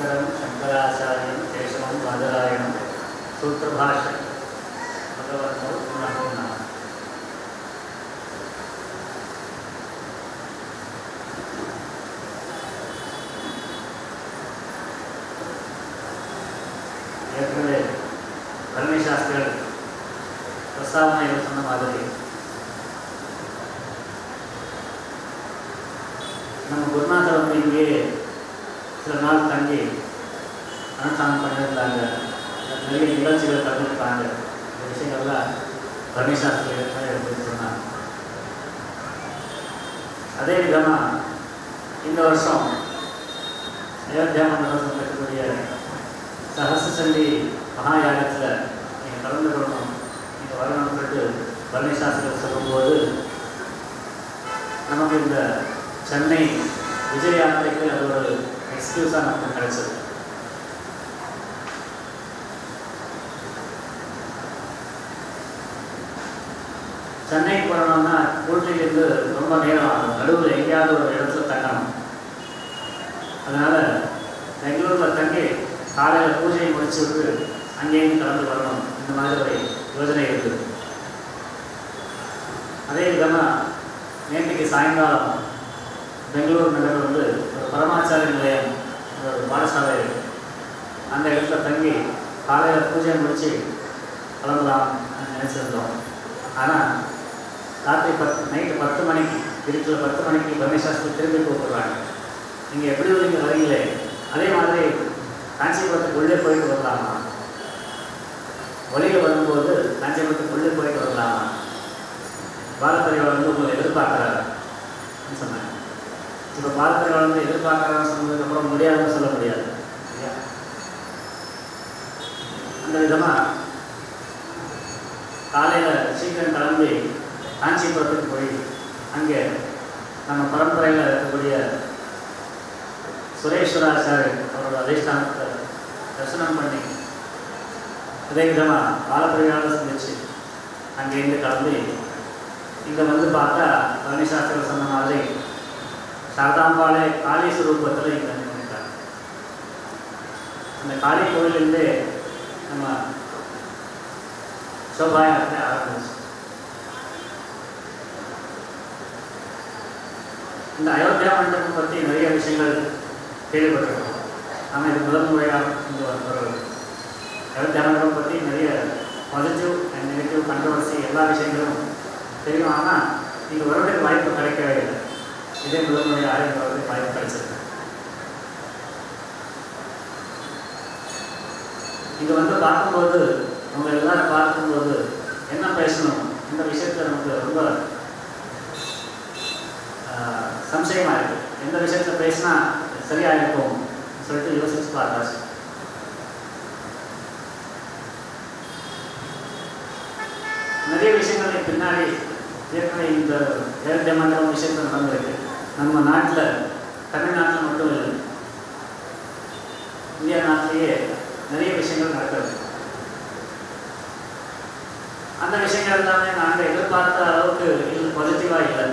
शंकराचार्य केशवं बादरायण सूत्रभाष्य भगवतो पुनः पुनः ஏற்கனவே பரமேசாஸ்திரிகள் பிரஸ்தாவனையில் சொன்ன மாதிரி நம்ம குருநாதர் வந்து இங்கே சில நாள் தங்கி அனுஷ்டானம் பண்ணியிருந்தாங்க, நிறைய நிகழ்ச்சிகள் கலந்துருக்காங்க. இந்த விஷயங்கள்லாம் பரமேசாஸ்திரிகள் எடுத்து சொன்னாங்க. அதே விதமாக இந்த வருஷம் அயோத்தியா மண்டலம் இருக்கக்கூடிய சஹஸ்ரசண்டி மகாயாகத்தில் நீங்கள் கலந்து கொள்ளணும், நீங்கள் வரணும்னு சொல்லிட்டு பரமேசாஸ்திரிகள் சொல்லும்போது நமக்கு இந்த சென்னை விஜய யாத்திரைக்கு அது ஒரு எக்ஸ்கியூஸாக நமக்கு கிடைச்சது. சென்னைக்கு போகணும்னா ஊட்டியிலேருந்து ரொம்ப நேரம் ஆகும், நடுவில் எங்கேயாவது ஒரு இடத்துல தங்கணும். அதனால் பெங்களூரில் தங்கி காலையில் பூஜையை முடிச்சு விட்டு அங்கேயும் கலந்து வரணும், இந்த மாதிரி ஒரு யோஜனை இருக்குது. அதே விதமாக நேற்றுக்கு சாயங்காலம் பெங்களூர் நகரில் வந்து ஒரு பரமாச்சாரிய நிலையம் ஒரு பாடசாலை இருக்குது, அந்த இடத்துல தங்கி காலையில் பூஜை முடித்து கிளம்பலாம் நினச்சிருந்தோம். ஆனால் ராத்திரி நைட்டு 10 மணிக்கு இருட்டில் 10 மணிக்கு பரமேசாஸ்திரி திரும்பி கூப்பிடுறாங்க. நீங்கள் எப்படி நீங்கள் வரீங்களே, அதே மாதிரி காஞ்சிபுரத்துக்கு உள்ளே போயிட்டு வரலாமா, வழியில் வரும்போது காஞ்சிபுரத்துக்கு உள்ளே போயிட்டு வரலாமா, பாரம்பரியம் வந்து உங்களை எதிர்பார்க்குறாருன்னு சொன்னாங்க. இப்போ பாரம்பரியம் வந்து எதிர்பார்க்குறான்னு சொன்னதுக்கப்புறம் முடியாதுன்னு சொல்ல முடியாது இல்லையா? அந்த விதமாக காலையில் சீக்கிரம் கிளம்பி காஞ்சிபுரத்துக்கு போய் அங்கே நம்ம பரம்பரையில் இருக்கக்கூடிய சுரேஸ்வராச்சாரியர் அவரோட அதிஷ்டானத்தை தரிசனம் பண்ணி அதே விதமாக பாலப்பிரியாவில் சந்திச்சு அங்கேருந்து கிளம்பி இங்கே வந்து பார்த்தா பழனிசாஸ்திரி சொன்ன மாதிரி சாரதாம்பாளை காளி சுரூபத்தில் இங்கே பண்ணிட்டாங்க. அந்த காளி கோவிலேருந்தே நம்ம சோபாயாத்திரை ஆரம்பிச்சு இந்த அயோத்தியா மண்டபம் பற்றி நிறைய விஷயங்கள் கேள்விப்பட்டிருக்கோம். ஆனால் இது முதல் முறையாக இங்கே வருவது. அயோத்தியா மண்டபம் பற்றி நிறைய பாசிட்டிவ் அண்ட் நெகட்டிவ் கண்ட்ரோவர்சி எல்லா விஷயங்களும் தெரியும். ஆனால் இங்கே வருவதற்கு வாய்ப்பு கிடைக்கவே இல்லை. இதே முதல் முறையாக இங்கே வருவதற்கு வாய்ப்பு கிடைச்சிருக்கு. இங்கே வந்து பார்க்கும்போது அவங்க எல்லாரும் பார்க்கும்போது என்ன பேசணும், இந்த விஷயத்தில் நமக்கு ரொம்ப சம்சயமாக இருக்குது. எந்த விஷயத்தில் பேசினா சரியாக இருக்கும் சொல்லிட்டு யோசிச்சு பார்த்தாச்சு. நிறைய விஷயங்கள் பின்னாடி ஏற்கனவே இந்த அயோத்தியா மண்டபம் விஷயத்தில் நடந்திருக்கு. நம்ம நாட்டில் தமிழ்நாட்டில் மட்டும் இல்லை, இந்தியா நாட்டிலேயே நிறைய விஷயங்கள் நடக்கிறது. அந்த விஷயங்கள் எல்லாமே நாங்கள் எதிர்பார்த்த அளவுக்கு இது பாசிட்டிவாக இல்லை.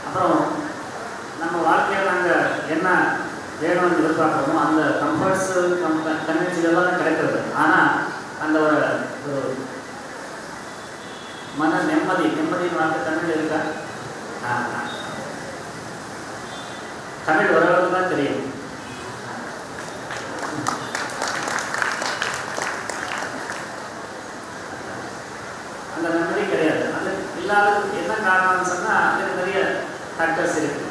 அப்புறம் நம்ம வாழ்க்கையில் நாங்கள் என்ன வேணும்னு எதிர்பார்க்குறோமோ அந்த கம்ஃபர்ட்ஸு கன்வென்ஸ் இதெல்லாம் கிடைக்கிறது. ஆனால் அந்த ஒரு மன நிம்மதியின் வார்த்தை தமிழ் இருக்கா? தமிழ் ஓரளவுக்கு தான் தெரியும். அந்த நிம்மதி கிடையாது. அது இல்லாத என்ன காரணம்னு சொன்னால் அதுக்கு நிறைய ஃபேக்டர்ஸ் இருக்கு.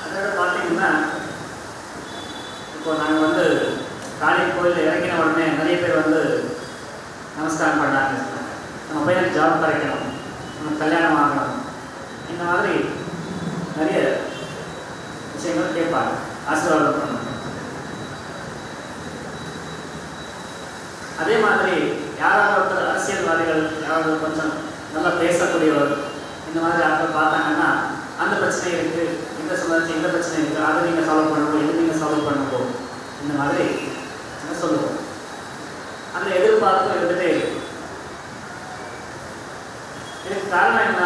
அதோட பார்த்தீங்கன்னா இப்போ நாங்கள் காளி கோயில் இறங்கின உடனே நிறைய பேர் நமஸ்காரம் பண்ணாங்க. நம்ம பையனுக்கு ஜாப் கிடைக்கணும், நம்ம கல்யாணம் ஆகணும், இந்த மாதிரி நிறைய விஷயங்கள் கேட்பாங்க, ஆசீர்வாதம் பண்ணணும். அதே மாதிரி யாராவது ஒருத்தர் அரசியல்வாதிகள் யாராவது கொஞ்சம் நல்லா பேசக்கூடியவர் இந்த மாதிரி ஆட்கள் பார்த்தாங்கன்னா அந்த பிரச்சனை இருக்குது, இந்த சமயத்தில் இந்த பிரச்சனை இருக்குது, அதை நீங்கள் சால்வ் பண்ணணும், இது நீங்கள் சால்வ் பண்ணுங்கோ, இந்த மாதிரி சொல்லுவோம். அந்த எதிர்பார்ப்பு இருந்துகிட்டே இருக்கு. இதுக்கு காரணம் என்ன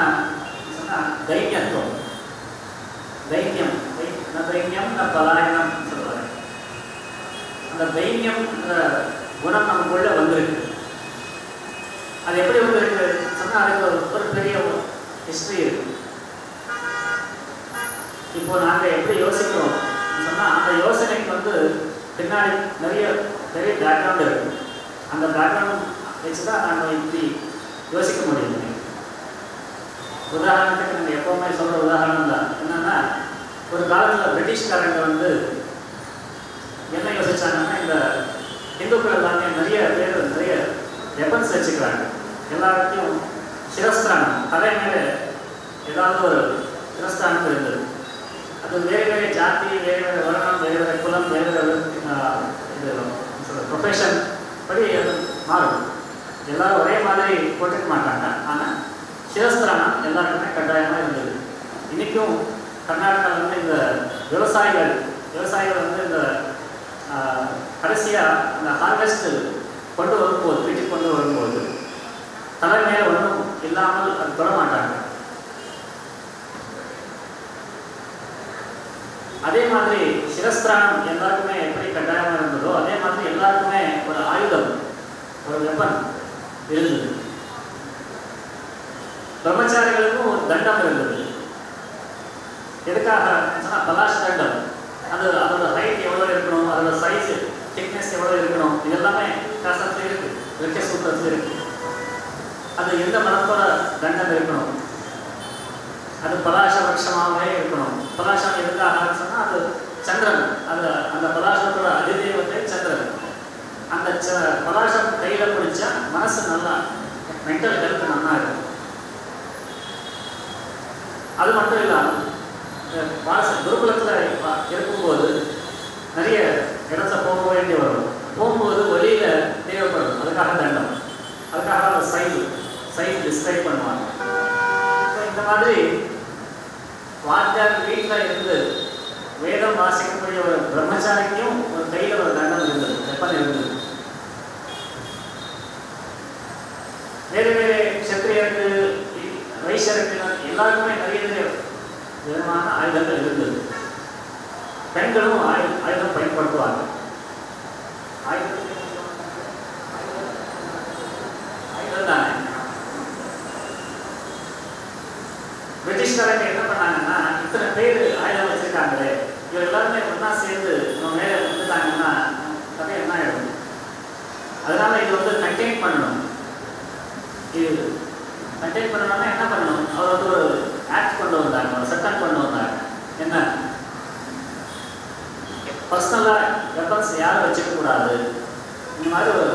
சொன்னால் தைரியத்துவம். தைரியம் தைரியம் பலாயனம் சொல்லுவாங்க. அந்த தைரியம்ன்ற குணம் நமக்குள்ள வந்திருக்கு. அது எப்படி வந்திருக்கு சொன்னால் அதுக்கு ஒரு பெரிய ஹிஸ்ட்ரி இருக்கு. இப்போ நாங்கள் எப்படி யோசிக்கிறோம் சொன்னால் அந்த யோசனைக்கு பின்னாடி நிறைய பெரிய பேக்ரவுண்ட் இருக்கு. அந்த பேக்ரவுண்ட் வச்சு தான் நாங்கள் இப்படி யோசிக்க முடியும். உதாரணத்துக்கு நாங்கள் எப்போவுமே சொல்கிற உதாரணம் தான் என்னன்னா, ஒரு காலத்தில் பிரிட்டிஷ்காரங்க என்ன யோசிச்சாங்கன்னா, இந்த இந்துக்கள் எல்லாமே நிறைய பேர் நிறைய வெப்பன்ஸ் வச்சுக்கிறாங்க. எல்லாத்தையும் சிரஸ்தானம் தலை மேலே ஏதாவது ஒரு சிரஸ்தானம் இருந்தது. அது வேறு வேறு ஜாதி, வேறு வேறு வருணம், வேறு வேறு குலம், வேறு வேறு இது ப்ரொஃபஷன் படி அது மாறும். எல்லோரும் ஒரே மாதிரி போட்டுக்க மாட்டாங்க. ஆனால் சிரஸ்தானம் எல்லாருக்குமே கட்டாயமாக இருந்தது. இன்றைக்கும் கர்நாடகாவில் இந்த விவசாயிகள் இந்த கடைசியாக அந்த ஹார்வெஸ்ட் கொண்டு வரும்போது, வீட்டுக்கு கொண்டு வரும்போது தலை மேலே ஒன்றும் இல்லாமல் அது தொட மாட்டாங்க. அதே மாதிரி சிரஸ்திரானம் எல்லாருக்குமே எப்படி கட்டாயமாக இருந்ததோ அதே மாதிரி எல்லாருக்குமே ஒரு ஆயுதம், ஒரு வெப்பன் இருந்தது. பிரம்மச்சாரிகளுக்கும் ஒரு தண்டம் இருந்தது. எதுக்காக சொன்னால் பலாஷ் தண்டம். அதோட ஹைட் எவ்வளோ இருக்கணும், அதோட சைஸ் திக்னஸ் எவ்வளோ இருக்கணும், இது எல்லாமே சாஸ்திரத்தில் இருக்குது, இலக்கிய சூத்திரத்தில் இருக்குது. அது எந்த மரத்தோட தண்டம் இருக்கணும், அது பலாச பட்சமாகவே இருக்கணும். பலாசம் எதுக்காக சொன்னால் அது சந்திரன், அந்த பலாசத்தோட அதிதெய்வத்தை சந்திரன். அந்த பலாசம் கையில் பிடிச்சா மனசு நல்லா, மென்டல் ஹெல்த் நல்லா இருக்கும். அது மட்டும் இல்லாமல் குருகுலத்தில் இருக்கும்போது நிறைய இடத்துல போக வேண்டி வரும். போகும்போது வழியில் தேவைப்படும், அதுக்காக தண்டம், அதுக்காக அந்த சைஸ் டிஸ்கிரைப் பண்ணுவாங்க. இந்த மாதிரி வாத்தியார் வீட்டில் இருந்து வேதம் வாசிக்கக்கூடிய ஒரு பிரம்மச்சாரிக்கும் ஒரு கையில் ஒரு தண்டம் இருந்தது, வெப்பன் இருந்தது. வேறு வேறு சத்திரியருக்கு, வைசியருக்கு எல்லாருக்குமே நிறைய நிறைய விதமான ஆயுதங்கள் இருந்தது. பெண்களும் ஆயுதம் பயன்படுத்துவாங்க. ஆயுதம் தானே. பிரிட்டிஷ்காரங்க என்ன பண்ணாங்கன்னா, இத்தனை பேர் ஆயுதம் வச்சிருக்காங்களே, இவங்க எல்லாருமே ஒன்றா சேர்ந்து நம்ம மேலே வந்துட்டாங்கன்னா கதை என்ன ஆகிடும். அதனால இது கண்டெயின் பண்ணணும். இது கண்டெயின் பண்ணணும்னா என்ன பண்ணணும், அவர் ஒரு ஆக்ட் கொண்டு வந்தாங்க, ஒரு சட்டம் கொண்டு வந்தாங்க. என்ன, பர்சனலாக வெப்பன்ஸ் யாரும் வச்சுக்கக்கூடாது, இந்த மாதிரி ஒரு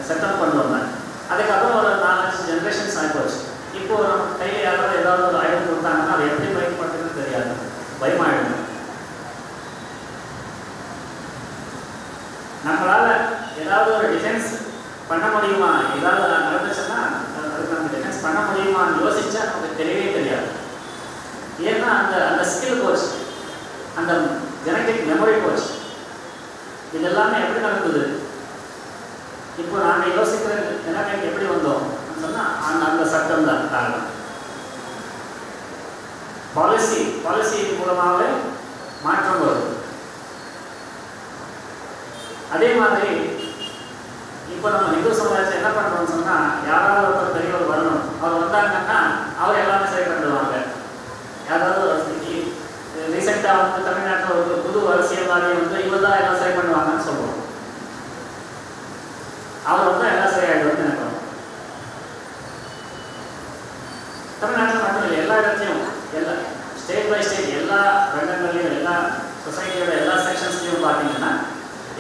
சட்டம் கொண்டு வந்தாங்க. அதுக்கப்புறம் ஒரு 4-5 ஜென்ரேஷன்ஸ் ஆகிப்போச்சு. இப்போது நம்ம கையில் யாராவது ஏதாவது ஒரு ஆயுதம் கொடுத்தாங்கன்னா அதை எப்படி பயன்படுத்துறதுன்னு தெரியாது, பயமாயிடும். நம்மளால் ஏதாவது ஒரு டிஃபென்ஸ் பண்ண முடியுமா, ஏதாவது நடந்துச்சுன்னா அதுக்கு நம்ம டிஃபென்ஸ் ரிப்ரசன்ட் பண்ண முடியுமான்னு யோசிச்சா நமக்கு தெரியவே தெரியாது. ஏன்னா அந்த அந்த ஸ்கில் போச்சு, அந்த ஜெனட்டிக் மெமரி போச்சு. இதெல்லாமே எப்படி நடக்குது? இப்போ நாங்கள் யோசிக்கிற நிலைமைக்கு எப்படி வந்தோம் சொன்னால் அந்த சட்டம் தான் காரணம். பாலிசி மூலமாகவே மாற்றம் வருது. அதே மாதிரி இப்போ நம்ம இந்து சமுதாயத்தை என்ன பண்ணுறோம்னு சொன்னால், யாராவது ஒருத்தர் பெரியவர் வரணும், அவர் வந்தாங்கன்னா அவர் எல்லாமே சரி பண்ணிடுவாங்க. யாராவது ரீசெண்டாக வந்து தமிழ்நாட்டில் ஒரு புது அரசியல்வாதியை வந்து இவர் தான் எல்லாம் சரி பண்ணுவாங்கன்னு சொல்லுவோம். அவர் வந்து எல்லாம் சரியாயிடும்னு நினைக்கிறோம். தமிழ்நாட்டில் மட்டும் இல்லை, எல்லா இடத்துலையும் எல்லா ஸ்டேட் பை ஸ்டேட் எல்லா ரங்கங்கள்லையும் எல்லா சொசைட்டியோட எல்லா செக்ஷன்ஸ்லையும் பார்த்தீங்கன்னா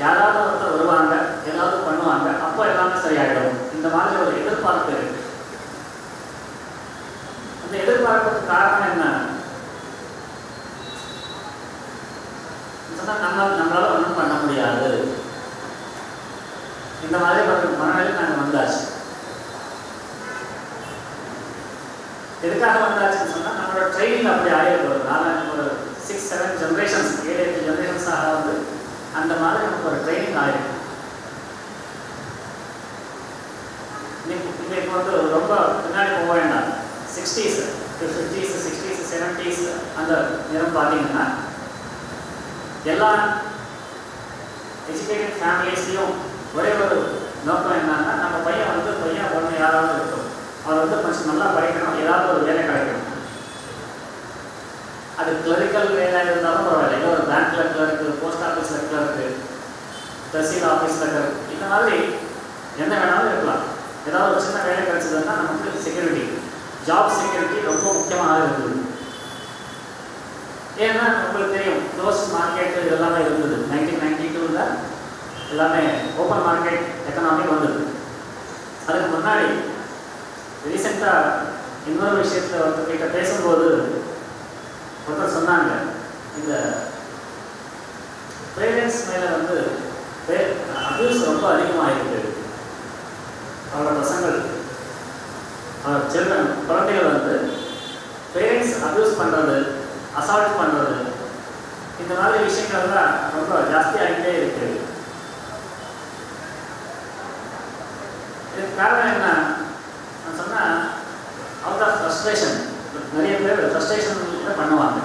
யாராவது ஒருத்தர் வருவாங்க, ஏதாவது பண்ணுவாங்க, அப்போ எல்லாமே சரியாயிடும். இந்த மாதிரி ஒரு எதிர்பார்ப்பு இருக்கு. அந்த எதிர்பார்ப்புக்கு காரணம் என்ன சொன்னால், நம்மளால ஒன்றும் பண்ண முடியாது. இந்த மாதிரி ஒரு மனநிலை நாங்கள் வந்தாச்சு. எதுக்காக வந்தாச்சுன்னு சொன்னால், நம்மளோட ட்ரெயினிங் அப்படி ஆகிருக்கும். ஒரு 6-7 ஜென்ரேஷன்ஸ் 7-8 ஜென்ரேஷன்ஸாக வந்து அந்த மாதிரி நமக்கு ஒரு ட்ரைனிங் ஆகிருக்கும். இப்போ வந்து ரொம்ப பின்னாடி போக வேண்டாம். 60s, 50s, 60s, 70s அந்த நேரம் பார்த்தீங்கன்னா எல்லா எஜுகேட்டட் ஃபேமிலிஸ்லையும் ஒரே ஒரு நோக்கம் என்னன்னா, நம்ம பையன் பொண்ணு யாராவது இருக்கும், அவர் வந்து கொஞ்சம் நல்லா படிக்கணும், ஏதாவது ஒரு வேலை கிடைக்கணும். அது கிளரிக்கல் வேலை இருந்தாலும் பரவாயில்ல, ஏதோ ஒரு பேங்க்ல கிளர்க்கு, போஸ்ட் ஆஃபீஸில் கிளர்க்கு, தஹசீல் ஆஃபீஸில் கிளர்க்கு, இந்த மாதிரி என்ன வேணாலும் இருக்கலாம். ஏதாவது ஒரு சின்ன வேலை கிடைச்சதுன்னா நமக்கு செக்யூரிட்டி, ஜாப் செக்யூரிட்டி ரொம்ப முக்கியமாக இருக்குது. ஏன்னா உங்களுக்கு தெரியும், க்ளோஸ் மார்க்கெட் இதெல்லாமே இருந்தது. 1992 எல்லாமே ஓப்பன் மார்க்கெட் எக்கனாமி வந்தது. அதுக்கு முன்னாடி ரீசெண்டாக இன்னொரு விஷயத்தை ஒருத்தர்கிட்ட பேசும்போது ஒருத்தர் சொன்னாங்க, இந்த பேரண்ட்ஸ் மேலே வந்து அபியூஸ் ரொம்ப அதிகமாக இருக்குது. அவரோட பசங்கள், அவர் சில்ட்ரன், குழந்தைகள் வந்து பேரண்ட்ஸ் அபியூஸ் பண்ணுறது, அசால்ட் பண்ணுறது, இந்த மாதிரி விஷயங்கள் தான் ரொம்ப ஜாஸ்தியாகிட்டே இருக்கு. இதுக்கு காரணம் என்ன நான் சொன்னால், அவுட் ஆஃப் ஃப்ரஸ்ட்ரேஷன். நிறைய பேர் ஃப்ரஸ்ட்ரேஷன் பண்ணுவாங்க.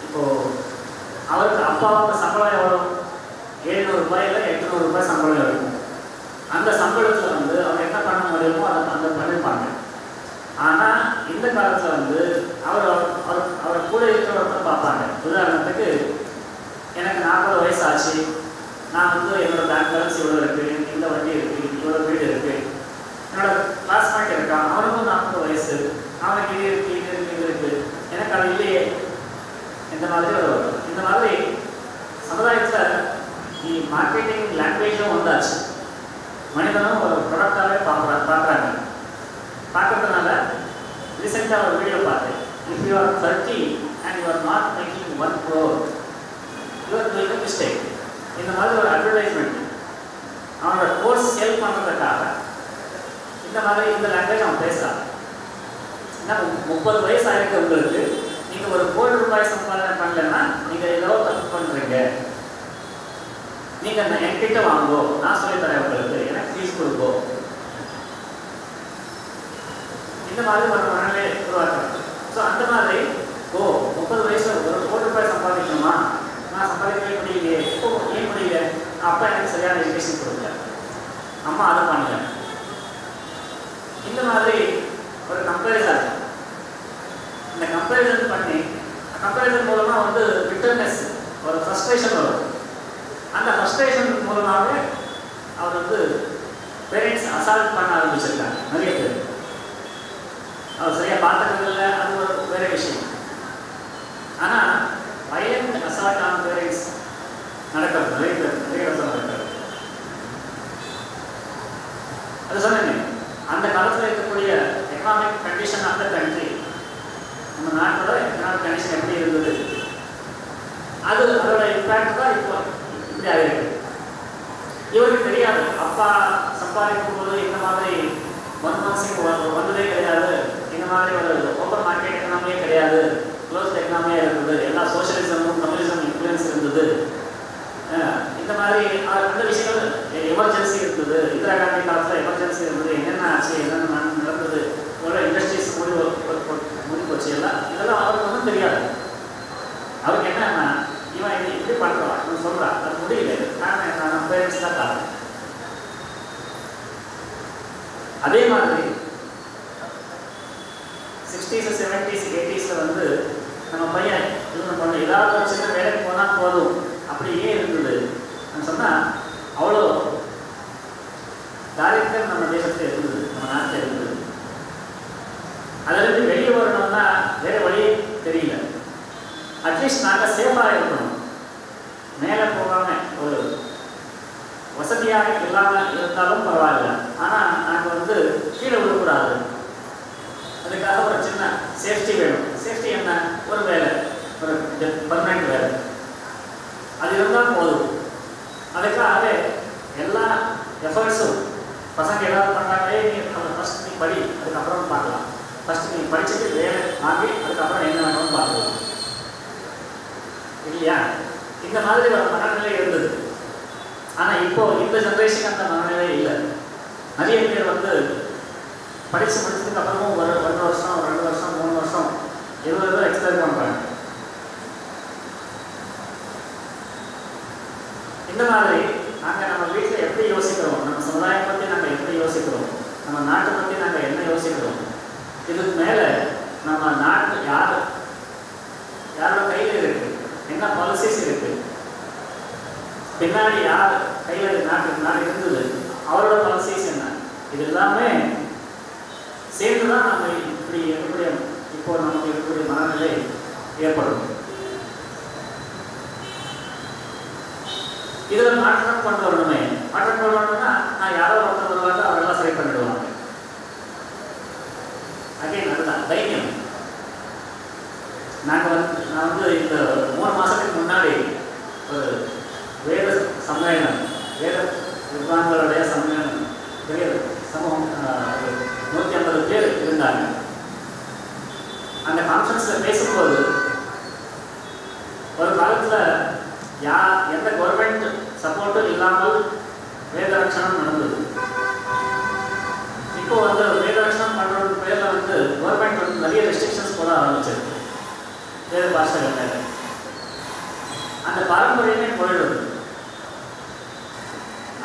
இப்போது அவருக்கு அப்பாவுக்கு சம்பளம் எவ்வளோ? 700 ரூபாயில் 800 ரூபாய் சம்பளம் இருக்கும். அந்த சம்பளத்தில் வந்து அவர் என்ன பண்ண முடியுமோ அதை பண்ணிருப்பாங்க. ஆனால் இந்த காலத்தில் வந்து அவர் கூட இருக்கிறவர்கிட்ட பார்ப்பாங்க. உதாரணத்துக்கு, எனக்கு 40 வயசு ஆச்சு, நான் வந்து என்னோடய பேங்க் பேலன்ஸ் இவ்வளோ இருக்குது, இந்த வண்டி இருக்குது, இவ்வளோ வீடு இருக்குது, என்னோட கிளாஸ்மேட் இருக்கான், அவனுக்கும் 40 வயசு, அவனுக்கு இது இருக்குது, இது இருக்குது, இது இருக்குது, எனக்கு அது இல்லையே. இந்த மாதிரி சமுதாயத்தில் மார்க்கெட்டிங் லாங்குவேஜும் வந்தாச்சு. மனிதனும் ஒரு ப்ராடக்டாகவே பார்க்குறாங்க. பார்க்கறதுனால ரீசெண்டாக ஒரு வீடியோ பார்த்தேன். If you are 30 and you are not making 1 crore, you are doing a mistake. இந்த மாதிரி ஒரு அட்வர்டைஸ்மெண்ட் அவனோட கோர்ஸ் சேல் பண்ணுறதுக்காக இந்த மாதிரி இந்த லாங்குவேஜ் அவன் பேசுகிறான். ஏன்னா 30 வயசு ஆகிருக்கு உங்களுக்கு, நீங்கள் ஒரு 1 கோடி ரூபாய் சம்பாதனை பண்ணலைன்னா நீங்கள் ஏதோ தப்பு பண்ணுறீங்க, நீங்கள் என்கிட்ட வாங்கோ, நான் சொல்லித்தரேன் உங்களுக்கு, எனக்கு ஃபீஸ் கொடுப்போ. இந்த மாதிரி ஒரு மனநிலை உருவாக்குறாங்க. ஸோ அந்த மாதிரி 30 வயசில் 1 கோடி ரூபாய் சம்பாதிக்கணுமா, நான் சம்பாதிக்கவே முடியலையே, ஏன் முடியல? அப்பா எனக்கு சரியான எஜுகேஷன் கொடுக்கல, அம்மா அதை பண்ணல. இந்த மாதிரி ஒரு கம்பேரிசன், இந்த கம்பேரிசன் பண்ணி கம்பேரிசன் மூலமாக வந்து பிட்டர்னஸ், ஒரு ஃப்ரஸ்ட்ரேஷன் வரும். அந்த ஃப்ரஸ்ட்ரேஷன் மூலமாகவே அவர் வந்து பேரண்ட்ஸ் அசால்ட் பண்ண ஆரம்பிச்சிருக்காங்க. நிறைய பேர் அவர் சரியாக பார்த்துக்கிறதில்ல, அது ஒரு வேறு விஷயம். ஆனால் வயலண்ட் அசால்ட் ஆன பேரண்ட்ஸ் நடக்கிறது நிறைய இடத்துல நடக்கிறது. அது சொன்னேன், அந்த காலத்தில் இருக்கக்கூடிய economic condition of the country, நம்ம நாட்டோட எக்கனாமிக் கண்டிஷன் எப்படி இருந்தது, அதோட இம்பேக்ட் தான் இப்போ இப்படி ஆகிருக்கு. இவருக்கு தெரியாது, அப்பா சம்பாதிக்கும் போது இந்த மாதிரி மன்மோகன் வந்ததே கிடையாது. இந்த மாதிரி ஒரு ஓப்பன் மார்க்கெட் எக்கனாமியே கிடையாது, க்ளோஸ்ட் எக்கனாமியாக இருந்தது, எல்லா சோஷியலிசமும் கம்யூனிசம் இன்ஃப்ளூயன்ஸ் இருந்தது. இந்த மாதிரி அந்த விஷயங்கள் எமர்ஜென்சி இருந்தது. இந்திரா காந்தி காலத்தில் எமர்ஜென்சி இருந்தது. என்னென்ன ஆச்சு, என்னென்ன நடந்தது, இவ்வளோ இண்டஸ்ட்ரீஸ் மூடி போச்சு, இதெல்லாம் அவருக்கு ஒன்றும் தெரியாது. அவருக்கு என்னன்னா இவன் இது இப்படி பண்ணுறான், இவன் சொல்கிறான், அது முடியல, நான் பேரண்ட்ஸ் தான் காரணம். அதே மாதிரி 60s 70s 80s வந்து நம்ம பையன் இது பண்ண ஏதாவது ஒரு சின்ன வேலைக்கு போனால் போதும் அப்படியே இருந்தது. நான் சொன்னால் அவ்வளோ தாரித்திரம் நம்ம தேசத்தில் இருந்தது, நம்ம நாட்டில் இருந்தது. அதிலிருந்து வெளியே வரணும்னா வேறு வழியே தெரியல. அட்லீஸ்ட் நாங்கள் சேஃபாக இருக்கணும், மேலே போகாமல் ஒரு வசதியாக இல்லாமல் இருந்தாலும் பரவாயில்ல, ஆனால் நாங்கள் வந்து கீழே விடக்கூடாது. அதுக்காக ஒரு சின்ன சேஃப்டி வேணும். சேஃப்டி என்ன? ஒரு வேலை, ஒரு பர்மனெண்ட் வேலை, அது இருந்தால் போதும். அதுக்காகவே எல்லா எஃபர்ட்ஸும் பசங்க ஏதாவது பண்ணுறாங்களே, நீ ஃபஸ்ட் நீ படி, அதுக்கப்புறம் பார்க்கலாம். ஃபஸ்ட்டு நீ படிச்சுட்டு வேலை வாங்கி அதுக்கப்புறம் என்ன வேணும்னு பார்க்கலாம் இல்லையா? இந்த மாதிரி ஒரு மனநிலை இருந்தது. ஆனால் இப்போது இந்த ஜென்ரேஷனுக்கு அந்த மனநிலை இல்லை. நிறைய பேர் வந்து படித்து முடிச்சதுக்கு அப்புறமும் ஒரு 1 வருஷம் 2 வருஷம் 3 வருஷம் 20 பேர் எக்ஸ்பயர் பண்ணுறாங்க. இந்த மாதிரி நாங்கள் நம்ம வீட்டில் எப்படி யோசிக்கிறோம், நம்ம சமுதாயம் பற்றி நாங்கள் எப்படி யோசிக்கிறோம், நம்ம நாட்டை பற்றி நாங்கள் என்ன யோசிக்கிறோம், இதுக்கு மேலே நம்ம நாட்டு யாரோட கையில் இருக்குது, என்ன பாலிசிஸ் இருக்குது, பின்னாடி யார் கையில் நாடு இருந்தது, அவரோட பாலிசிஸ் என்ன, இது எல்லாமே சேர்ந்து தான் நம்ம இப்படி எப்படி இப்போ நமக்கு இருக்கக்கூடிய மனநிலை ஏற்படும். இதில் மாற்றம் கொண்டு வரணுமே. மாற்றம் கொண்டு வரணும்னா நான் யாரோ ஒருத்தர் வருவாங்க, அவரெல்லாம் சரி பண்ணிடுவாங்க. அகைன் அதுதான் தைரியம். நான் வந்து இந்த 3 மாதத்துக்கு முன்னாடி ஒரு வேத சம்மேளனம், வேத வித்வான்களுடைய சம்மேளனம், பெரிய சமூகம், 150 பேர் இருந்தாங்க. அந்த கான்ஃபரன்ஸில் பேசும்போது ஒரு காலத்தில் எந்த கவர்மெண்ட் சப்போர்ட்டும் இல்லாமல் வேத ரட்சணம் நடந்தது. இப்போ வந்து வேத ரட்சணம் பண்ணுறது பேரில் வந்து கவர்மெண்ட் வந்து நிறைய ரெஸ்ட்ரிக்ஷன்ஸ் போட ஆரம்பிச்சிருக்கு வேத பாஷைகள் மேலே. அந்த பாரம்பரியமே போயிடுது.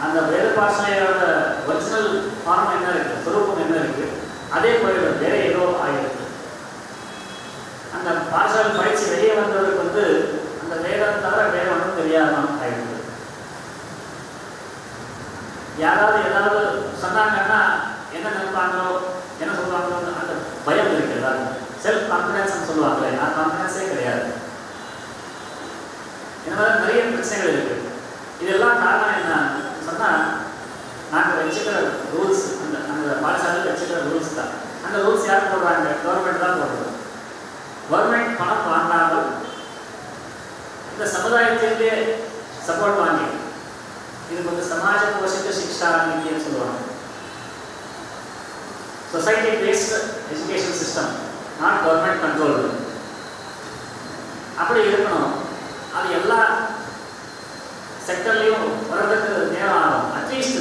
அந்த வேத பாஷையோட ஒரிஜினல் ஃபார்ம் என்ன இருக்குது, சுரூபம் என்ன இருக்குது, அதே போயிடுது, வேற ஏதோ ஆகிடுது. அந்த பாஷைகள் படித்து வெளியே வந்ததுக்கு வந்து அந்த வேதம் தவிர வேற ஒன்றும் தெரியாமல் ஆகிடுது. யாராவது ஏதாவது சொன்னாங்கன்னா என்ன நினைப்பாங்களோ, என்ன சொல்லுவாங்களோ, அந்த பயம் இருக்கு. எல்லாரும் செல்ஃப் கான்ஃபிடன்ஸ் சொல்லுவாங்களே, அந்த கான்ஃபிடன்ஸே கிடையாது. இந்த மாதிரி நிறைய பிரச்சனைகள் இருக்கு. இதெல்லாம் காரணம் என்ன சொன்னால், நாங்கள் வச்சுக்கிற ரூல்ஸ், அந்த பாடசாலையில் வச்சுக்கிற ரூல்ஸ் தான். அந்த ரூல்ஸ் யார் போடுறாங்க? கவர்மெண்ட் தான் போடுறது. கவர்மெண்ட் பணம் வாங்காமல் இந்த சமுதாயத்திலே சப்போர்ட் வாங்கி, இதுக்கு வந்து சமாஜ போஷித்த சிக்ஷா நீதின்னு சொல்லுவாங்க. Society paste education system, not government control. அப்படி இருக்கணும். அது எல்லா செக்டர்லையும் வர்றதுக்கு நேரம் ஆகும். அட்லீஸ்ட்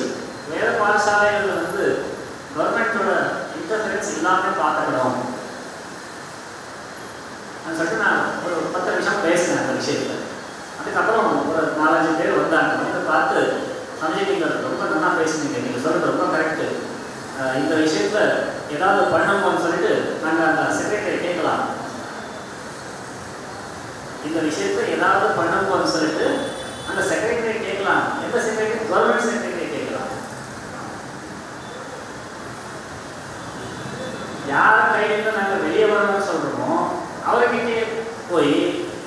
வேத பாடசாலைகள் வந்து கவர்மெண்ட்டோட இன்டர்ஃபரன்ஸ் இல்லாமல் பார்த்துக்கணும். சொல்லிட்டு நான் ஒரு 10 நிமிஷம் பேசினேன் அந்த விஷயத்தில். அதுக்கப்புறம் ஒரு 4-5 பேர் வந்தாங்க. வந்து பார்த்து, சமஜி நீங்கள் ரொம்ப நல்லா பேசுனீங்க, நீங்கள் சொல்கிறது ரொம்ப கரெக்டு, இந்த விஷயத்தில் ஏதாவது பண்ணணும்னு சொல்லிட்டு நாங்கள் அந்த செக்ரட்டரி கேட்கலாம், இந்த விஷயத்தில் ஏதாவது பண்ணணும்னு சொல்லிட்டு அந்த செக்ரட்டரி கேட்கலாம். எந்த செக்ரட்டரி? கவர்மெண்ட் செக்ரட்டரி கேட்கலாம். யார் கையிலேருந்து நாங்கள் வெளியே வரணும்னு சொல்கிறோமோ அவர்கிட்டே போய்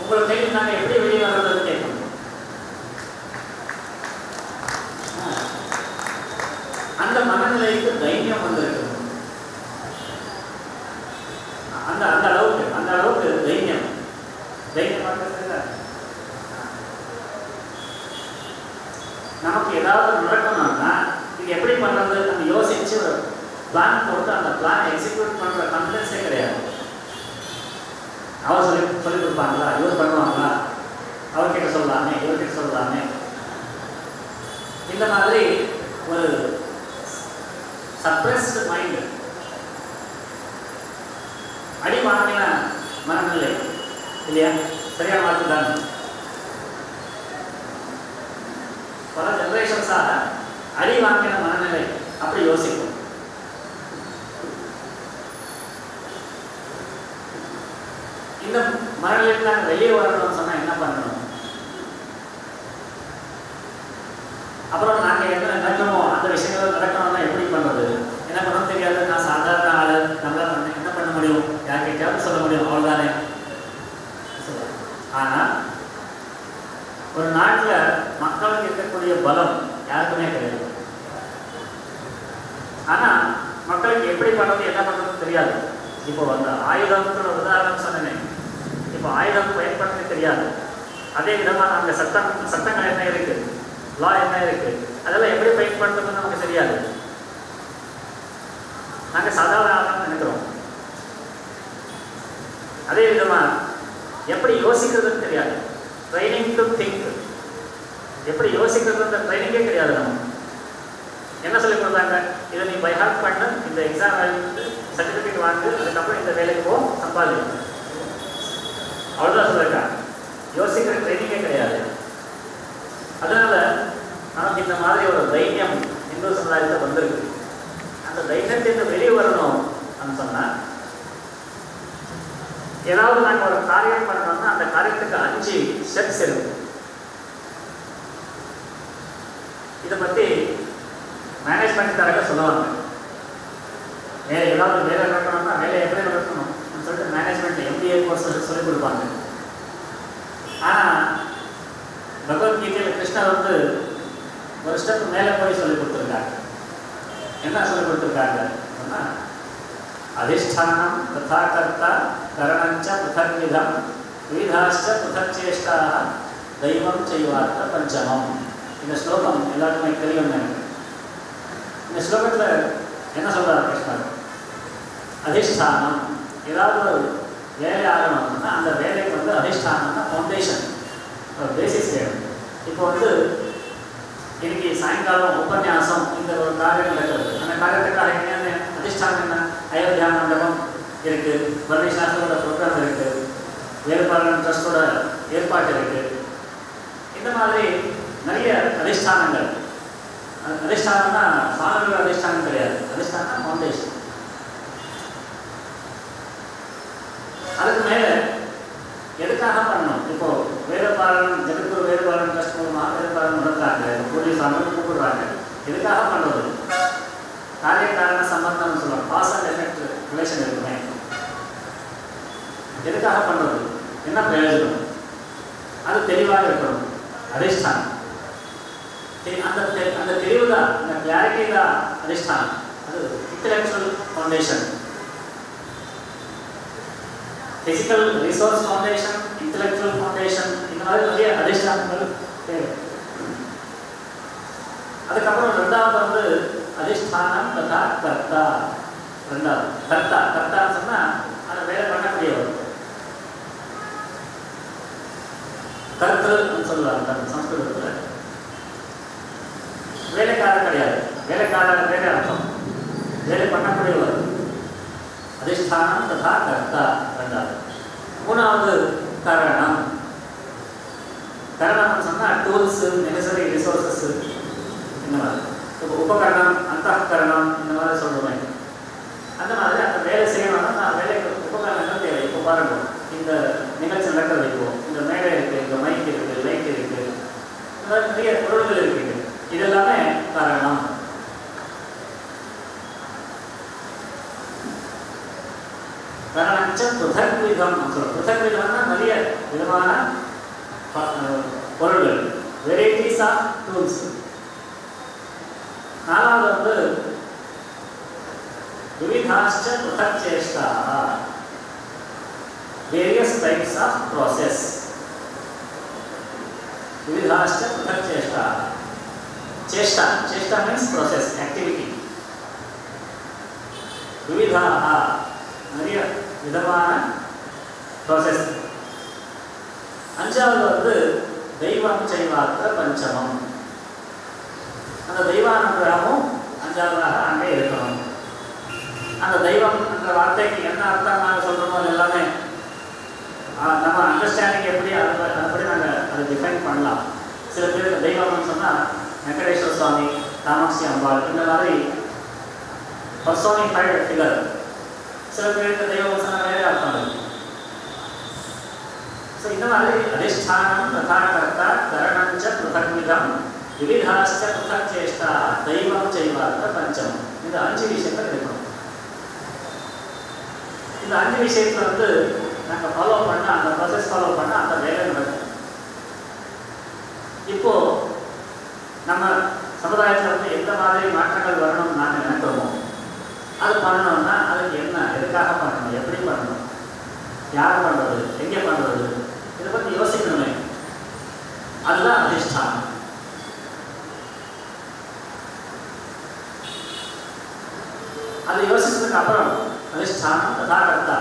உங்கள் கையில் நாங்கள் எப்படி வெளியே வர்றதுன்னு கேட்கணும். அந்த மனநிலைக்கு தைரியம் வந்திருக்கு. அந்த அளவுக்கு தைரியம் நமக்கு ஏதாவது நடக்கணும்னா இது எப்படி பண்ணுறது நம்ம யோசிச்சு பிளான் போட்டு அந்த பிளான் எக்ஸிக்யூட் பண்ணுற கான்ஃபிடன்ஸே கிடையாது. அவர் சொல்லி கொடுப்பாங்களா, இவர் பண்ணுவாங்களா, அவர்கிட்ட சொல்லலாமே, இவர்கிட்ட சொல்லலாமே, இந்த மாதிரி ஒரு சப்ரெஸ்டு மைண்ட், அடி வாங்கின மனநிலை இல்லையா? சரியான வார்த்தை தான். பல ஜெனரேஷன்ஸாக அடி வாங்கின மனநிலை அப்படி யோசிக்கும். இந்த மனநிலைக்கு நாங்கள் வெளியே வரணும்னு சொன்னால் என்ன பண்ணணும்? அப்புறம் நாங்கள் என்ன நடக்கணும், அந்த விஷயங்கள் நடக்கணும்னா எப்படி பண்ணுறது? என்ன பண்ணணும் தெரியாது. நான் சாதாரண ஆள், நம்மளால் என்ன பண்ண முடியும்? யார்கிட்டயாவது சொல்ல முடியும், அவ்வளோதானே. ஆனால் ஒரு நாட்டில் மக்களுக்கு இருக்கக்கூடிய பலம் யாருக்குமே கிடையாது. ஆனால் மக்களுக்கு எப்படி பண்ணுறது, என்ன பண்ணுறது தெரியாது. இப்போ வந்து ஆயுதம்ன்ற உதாரணம் சொன்னேன். இப்போ ஆயுதம் பயன்படுத்த தெரியாது. அதே விதமாக அந்த சட்டங்கள் என்ன இருக்குது, லா என்ன இருக்குது, அதெல்லாம் எப்படி பயன்படுத்துறது நமக்கு தெரியாது. நாங்கள் சாதாரண ஆளுன்னு நினைக்கிறோம். அதே விதமாக எப்படி யோசிக்கிறதுன்னு தெரியாது. ட்ரைனிங் டு திங்க், எப்படி யோசிக்கிறதுன்ற ட்ரைனிங்கே கிடையாது. நம்ம என்ன சொல்லி கொடுத்தாங்க, இதை நீ பை ஹார்ட் பண்ணு, இந்த எக்ஸாம் எழுதி சர்டிஃபிகேட் வாங்கு, அதுக்கப்புறம் இந்த வேலைக்கு போ, சம்பாதி, அவ்வளோதான் சொல்லியிருக்காங்க. யோசிக்கிற ட்ரைனிங்கே கிடையாது. அதனால நமக்கு இந்த மாதிரி ஒரு தைரியம் இந்து சமுதாயத்தில் வந்திருக்கு. அந்த தைரியத்திற்கு வெளியே வரணும் அப்படின்னு சொன்னால், ஏதாவது நாங்கள் ஒரு காரியம் பண்ணணும்னா அந்த காரியத்துக்கு 5 ஸ்டெப்ஸ் இருக்கு. இதை பற்றி மேனேஜ்மெண்ட் தரக சொல்லுவாங்க. வேலை ஏதாவது வேலை நடக்கணும்னா வேலை எப்படி நடக்கணும் சொல்லிட்டு மேனேஜ்மெண்ட் MBA கோர்ஸ் சொல்லிக் கொடுப்பாங்க. ஆனால் பகவத்கீதையில் கிருஷ்ணர் வந்து ஒரு ஸ்டெப் மேலே போய் சொல்லிக் கொடுத்துருக்காங்க. என்ன சொல்லிக் கொடுத்துருக்காங்க அப்படின்னா, அதிஷ்டானம் ததா கர்த்தா கரணஞ்ச பృథக் விதம் விவிதாச்ச பృథக் சேஷ்டா தெய்வம் செய்வார்த்த பஞ்சமம். இந்த ஸ்லோகம் எல்லாருக்குமே தெரியும். இந்த ஸ்லோகத்தில் என்ன சொல்கிறார் கிருஷ்ணர்? அதிஷ்டானம், ஏதாவது ஒரு வேலை ஆகணும்னா அந்த வேலைக்கு வந்து அதிஷ்டானம்னா ஃபவுண்டேஷன், பேசிஸ் வேணும். இப்போ வந்து இன்னைக்கு சாயங்காலம் உபன்யாசம், இந்த ஒரு காரியம் நடக்கிறது. அந்த காரியத்துக்காக என்னென்ன அதிஷ்டானம் என்ன? அயோத்தியா மண்டபம் இருக்குது, பரமேஸ்வரோட ப்ரோக்ராம் இருக்குது, வேறுபாடு ட்ரஸ்டோட ஏற்பாடு இருக்குது. இந்த மாதிரி நிறைய அதிஷ்டானங்கள். அதிஷ்டானம்னா சாமியோட அதிஷ்டானம் கிடையாது. அதிஷ்டானம் ஃபவுண்டேஷன். அதுக்கு மேலே எதுக்காக பண்ணணும்? இப்போ வேறுபாலன் ஜெகத்குரு வேறுபாலன் ட்ரஸ்ட் மூலமாக வேறுபாலன் நடத்துறாங்க, போலீஸ் அமைப்பு கூப்பிடுறாங்க. எதுக்காக பண்ணுறது? காரிய காரண சம்பந்தம்னு சொல்லுவாங்க. காஸ் அண்ட் எஃபெக்ட் ரிலேஷன் இருக்குமே. எதுக்காக பண்ணுறது? என்ன பிரயோஜனம்? அது தெளிவாக இருக்கணும். அதிஷ்டானம் அந்த தெளிவு தான், அந்த கிளாரிட்டி தான் அதிஷ்டானம். அது intellectual foundation. Physical resource foundation, intellectual foundation, இந்த மாதிரி நிறைய அதிஷ்டானங்கள் தேவை. அதுக்கப்புறம் ரெண்டாவது வந்து அதிஷ்டானம் ததா கர்த்தா. ரெண்டாவது கர்த்தா. கர்த்தான்னு சொன்னால் அதை வேலை பண்ணக்கூடியவர். கர்த்தன்னு சொல்லுவாங்க சம்ஸ்கிருதத்தில். வேலைக்காரர் கிடையாது. வேலைக்காரர் வேலை அர்த்தம், வேலை பண்ணக்கூடியவர். அதிஷ்டானம் ததா கர்த்தா ரெண்டாவது. மூணாவது கரணம். கரணம்னு சொன்னால் டூல்ஸு, நெசசரி ரிசோர்ஸஸ், இந்த மாதிரி. இப்போ உபகரணம், அந்தகரணம், இந்த மாதிரி சொல்லுவேன். அந்த மாதிரி அந்த வேலை செய்யணும்னா நான் வேலைக்கு உபகரணங்கள் தேவை. இப்போ பாருங்க, இந்த நிகழ்ச்சி நடக்கிறது, இப்போ இந்த மேடை இருக்குது, இந்த மைக் இருக்குது, லைட் இருக்குது, இந்த மாதிரி நிறைய பொருள்கள் இருக்குது. இது எல்லாமே காரணம். காரணம் பృథக் விதம் சொல்லுவோம். பృథக் விதம்னா நிறைய விதமான பொருள்கள், வெரைட்டிஸ் ஆஃப் டூல்ஸ். நாலாவது வந்து விவிதாச்ச பృథக் சேஷ்டா, வேரியஸ் டைப்ஸ் ஆஃப் ப்ராசஸ். விவிதாச்ச பృథக் சேஷ்டா. சேஷ்டா, சேஷ்டா மீன்ஸ் ப்ராசஸ், ஆக்டிவிட்டி. விவிதாக நிறைய விதமான ப்ராசஸ். அஞ்சாவது வந்து தெய்வம் செய்வார்த்த பஞ்சமம். அந்த தெய்வானுகிரகமும் அஞ்சாவதாக அங்கே இருக்கணும். அந்த தெய்வம் என்ற வார்த்தைக்கு என்ன அர்த்தம் நாங்கள் சொல்கிறோமோ அது எல்லாமே நம்ம அண்டர்ஸ்டாண்டிங் எப்படி அதுபடி நாங்கள் அதை டிஃபைன் பண்ணலாம். சில பேருக்கு தெய்வம்னு சொன்னால் வெங்கடேஸ்வர சுவாமி, காமாட்சி அம்பாள் இந்த மாதிரி பர்சோனிஃபைடு ஃபிகர். சில பேருக்கு தெய்வம் சொன்னால் வேறு அர்த்தம் இருக்கு. ஸோ இந்த மாதிரி அதிஷ்டானம் பிரதானகர்த்தா கரணஞ்ச பிருதக்விதம் விவிதாச்ச பிருதக் சேஷ்டா தெய்வம் செய்வார்த்த பஞ்சமம். இந்த 5 விஷயங்கள் இருக்கணும். இந்த 5 விஷயத்தில் வந்து நாங்கள் ஃபாலோ பண்ண அந்த ப்ராசஸ் ஃபாலோ பண்ண அந்த வேலை நடக்கும். இப்போ நம்ம சமுதாயத்தில் வந்து எந்த மாதிரி மாற்றங்கள் வரணும்னு நாங்கள் நினைக்கிறோமோ அது பண்ணணும்னா அதுக்கு என்ன, எதுக்காக பண்ணணும், எப்படி பண்ணணும், யார் பண்ணுறது, எங்கே பண்ணுறது, இதை பற்றி யோசிக்கணுமே. அதுதான் அதிஷ்டானம். அது யோசிச்சதுக்கு அப்புறம் அதிஷ்டானம் ததாகர்த்தா,